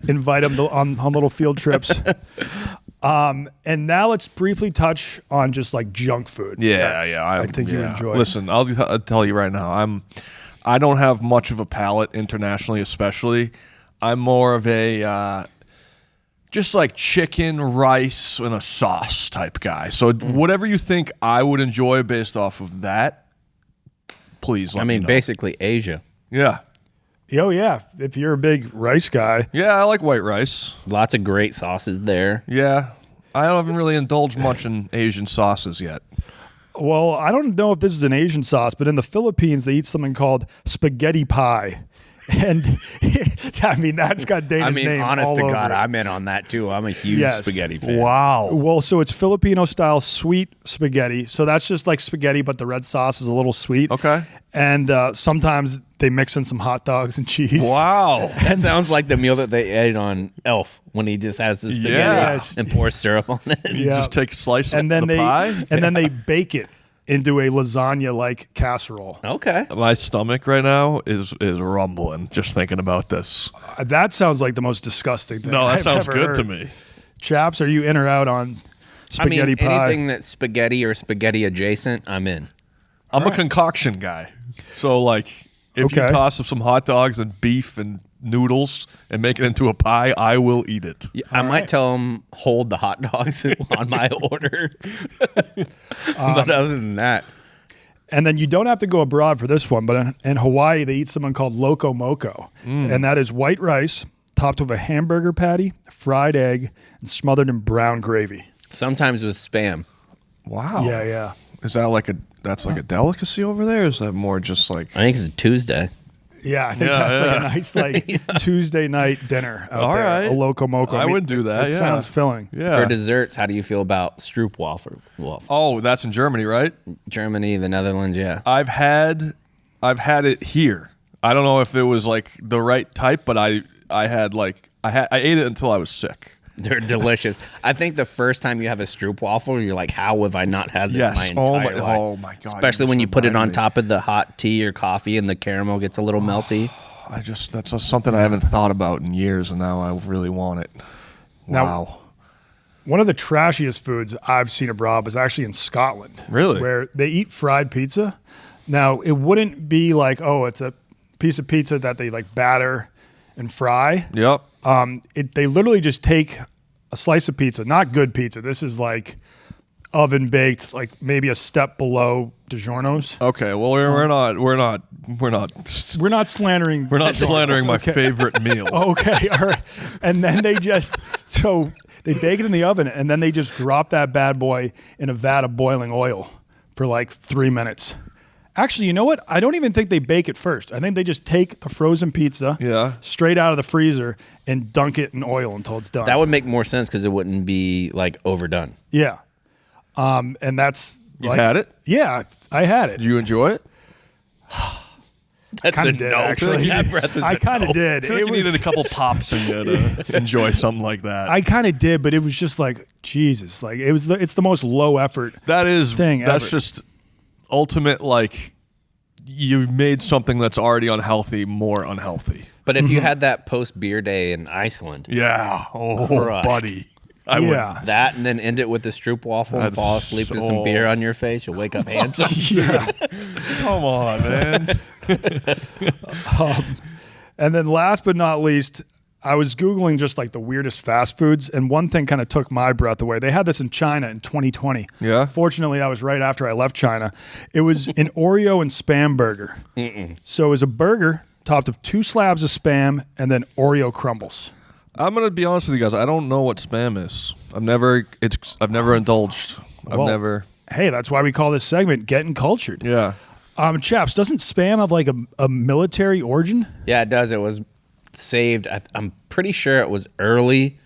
invite him on little field trips. And now let's briefly touch on just like junk food. I think you enjoy. Listen, I'll tell you right now. I don't have much of a palate internationally, especially. I'm more of a just like chicken, rice, and a sauce type guy. So whatever you think I would enjoy based off of that, please let me know. basically Asia. Yeah. Oh yeah, if you're a big rice guy. Yeah, I like white rice. Lots of great sauces there. Yeah. I haven't really indulged much in Asian sauces yet. Well, I don't know if this is an Asian sauce, but in the Philippines they eat something called spaghetti pie. And I mean, that's got Dana's name honest all to over God, it. I'm in on that too. I'm a huge Yes. spaghetti fan. Wow. Well, so it's Filipino style sweet spaghetti. So that's just like spaghetti, but the red sauce is a little sweet. Okay. And sometimes they mix in some hot dogs and cheese. Wow. That sounds like the meal that they ate on Elf when he just has the spaghetti Yes. and pours syrup on it. You just take a slice of And then the pie. and then they bake it into a lasagna-like casserole. Okay. My stomach right now is rumbling just thinking about this. That sounds like the most disgusting thing. No, that I've sounds ever good to heard. me. Chaps, are you in or out on spaghetti pie? Anything that's spaghetti or spaghetti adjacent, I'm in. I'm a concoction guy. So, like, if you Okay. toss up some hot dogs and beef and noodles and make it into a pie, I will eat it. I might tell them hold the hot dogs on my order. But other than that, And then you don't have to go abroad for this one, but in Hawaii, they eat something called loco moco. And that is white rice topped with a hamburger patty, fried egg, and smothered in brown gravy. sometimes with Spam. Wow. Yeah. Is that like that's like a delicacy over there? Or is that more just like I think it's a Tuesday. Yeah, I think Yeah, that's like yeah. a nice Tuesday night dinner out All there. right. A loco moco. I would do that, It yeah. sounds filling. yeah? For desserts, how do you feel about stroopwafel? Oh, that's in Germany, right? Germany, the Netherlands, yeah. I've had it here. I don't know if it was like the right type, but I ate it until I was sick. They're delicious. I think the first time you have a stroopwafel, you're like, how have I not had this Yes. my entire life? Oh my God. Especially you when just you put it on reminded me. top of the hot tea or coffee and the caramel gets a little melty. That's just something I haven't thought about in years, and now I really want it. Now- Wow. One of the trashiest foods I've seen abroad was actually in Scotland. Really? Where they eat fried pizza. Now, it wouldn't be like, oh, it's a piece of pizza that they like batter and fry. Yep. They literally just take a slice of pizza, not good pizza. This is like oven baked, like maybe a step below DiGiorno's. Okay. Well, we're not We're not slandering. We're not slandering my Okay. favorite meal. Okay, all right. And then they bake it in the oven, and then they just drop that bad boy in a vat of boiling oil for like 3 minutes. Actually, you know what? I don't even think they bake it first. I think they just take the frozen pizza Yeah. straight out of the freezer and dunk it in oil until it's done. That would make more sense because it wouldn't be like overdone. Yeah. And that's You had it? Yeah, I had it. Did you enjoy it? That's Kind a of did no. actually. That breath is I a kind of no. did. I feel like It you was- needed a couple pops in you to enjoy something like that. I kind of did, but it was just like Jesus. Like it's the most low effort. That's ever. just ultimate, like, you made something that's already unhealthy more unhealthy. But if you had that post beer day in Iceland, Yeah. Oh, Crushed. buddy. I Yeah. that and then end it with the stroopwafel and That's fall asleep with so- some beer on your face, you'll wake up handsome. Yeah. Come on, man. And then last but not least, I was Googling just like the weirdest fast foods, and one thing kind of took my breath away. They had this in China in 2020. Yeah? Fortunately, that was right after I left China. It was an Oreo and Spam burger. So it was a burger topped with 2 slabs of Spam and then Oreo crumbles. I'm gonna be honest with you guys. I don't know what Spam is. I've never indulged. Well, Hey, that's why we call this segment Gettin Cultured. Yeah. Chaps, doesn't Spam have like a military origin? Yeah, it does. It was saved. I'm pretty sure it was early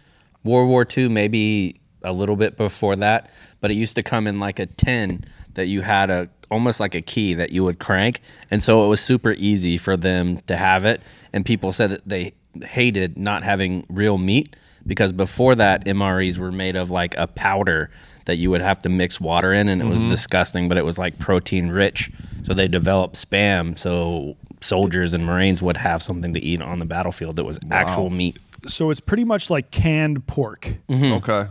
World War II, maybe a little bit before that. But it used to come in like a tin that you had almost like a key that you would crank, and so it was super easy for them to have it. And people said that they hated not having real meat because before that MREs were made of like a powder that you would have to mix water in, and it was disgusting, but it was like protein rich. So they developed Spam so soldiers and Marines would have something to eat on the battlefield that was actual meat. So it's pretty much like canned pork. Okay.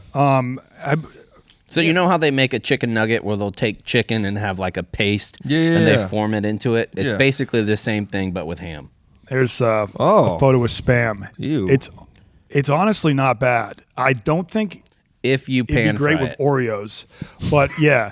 So you know how they make a chicken nugget where they'll take chicken and have like a paste Yeah. and they form it into it? It's Yeah. basically the same thing but with ham. There's a Oh. photo of Spam. Ew. It's honestly not bad. I don't think If you it'd pan be great fry with it. Oreos, but yeah.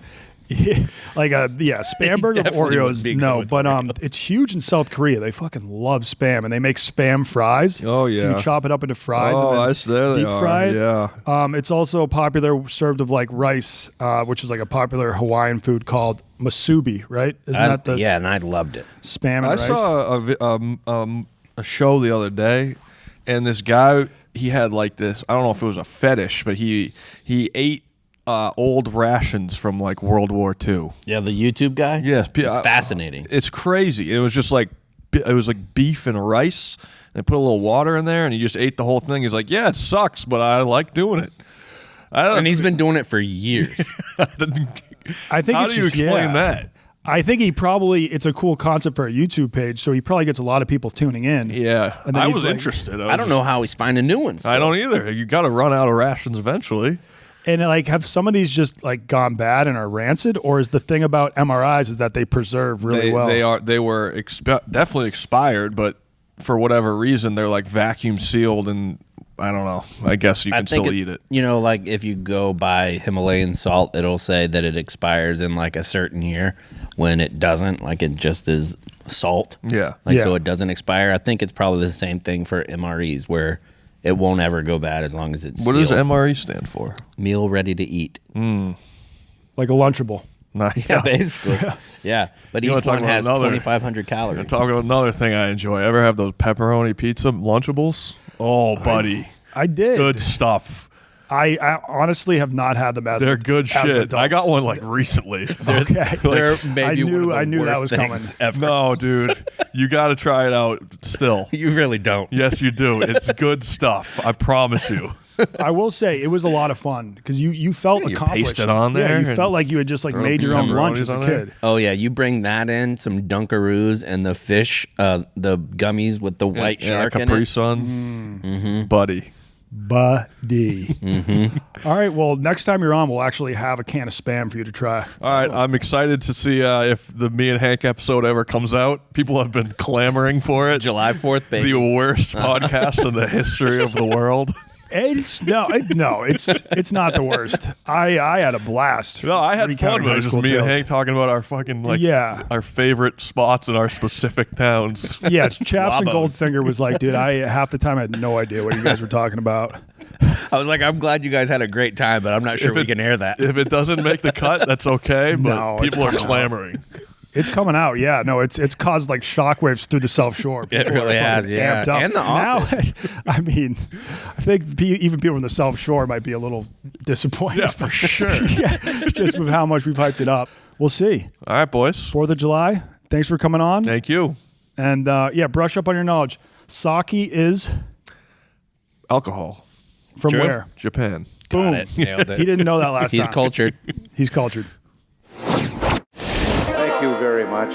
Spam burger with definitely would Oreos, be good no, with but Oreos. it's huge in South Korea. They fucking love Spam, and they make Spam fries. Oh, So yeah. you chop it up into fries Oh, and then there they deep are. fry it. Yeah. It's also popular served with like rice, which is like a popular Hawaiian food called masubi, right? Isn't that the yeah, and I loved it. Spam and I rice? saw a show the other day, and this guy, he had like this, I don't know if it was a fetish, but he ate old rations from like World War II. Yeah, the YouTube guy? Yes. Fascinating. It's crazy. It was just like, it was like beef and rice. They put a little water in there, and he just ate the whole thing. He's like, yeah, it sucks, but I like doing it. And he's been doing it for years. I think How it's do you just, explain that? I think it's a cool concept for a YouTube page, so he probably gets a lot of people tuning in. Yeah, And then I he's was like- interested. I don't know how he's finding new ones. I don't either. You got to run out of rations eventually. And like, have some of these just like gone bad and are rancid, or is the thing about MRIs is that they preserve really well? They were definitely expired, but for whatever reason, they're like vacuum sealed, and I don't know. I guess you can still eat it. You know, like if you go buy Himalayan salt, it'll say that it expires in like a certain year when it doesn't. Like it just is salt. Yeah. Like Yeah. so it doesn't expire. I think it's probably the same thing for MREs where it won't ever go bad as long as it's What does sealed. MRE stand for? Meal ready to eat. Like a Lunchable. Nice. Yeah, basically. Yeah. But You wanna each talk one about has another- 2,500 calories. Talk about another thing I enjoy. Ever have those pepperoni pizza Lunchables? Oh, buddy. I did. Good stuff. I honestly have not had them as They're good as an shit. adult. I got one like recently. Okay. They're maybe I knew- one of the I knew that worst was coming. things ever. No, dude. You got to try it out still. You really don't. Yes, you do. It's good stuff. I promise you. I will say it was a lot of fun because you felt Yeah, you accomplished. paste it on Yeah, there you and felt like you had just like throw made your own lunch pepperonis as a on there. kid. Oh yeah, you bring that in, some Dunkaroos and the fish, the gummies with the white shark in Capri it. Sun. Buddy. Buddy. All right. Well, next time you're on, we'll actually have a can of Spam for you to try. All right, I'm excited to see if the Me and Hank episode ever comes out. People have been clamoring for it. July 4th, baby. The worst podcast in the history of the world. It's not the worst. I had a blast. No, I had fun, recounting but it high was just school me and tales. Hank talking about our fucking our favorite spots in our specific towns. Yeah, Chaps and Wabos. Goldfinger was like, dude, half the time I had no idea what you guys were talking about. I was like, I'm glad you guys had a great time, but I'm not sure we can air that. If it doesn't make the cut, that's okay. But No, it's people are coming out. clamoring. It's coming out. Yeah, no, it's caused like shockwaves through the South Shore. It People really are has, fucking yeah. amped up. And the now, Office. I mean, I think even people from the South Shore might be a little disappointed. Yeah, for sure. Yeah, just with how much we've hyped it up. We'll see. All right, boys. 4th of July. Thanks for coming on. Thank you. And yeah, brush up on your knowledge. Sake is Alcohol. from True. where? Japan. Boom. Got it. Nailed it. He didn't know that last He's time. cultured. He's cultured. Thank you very much.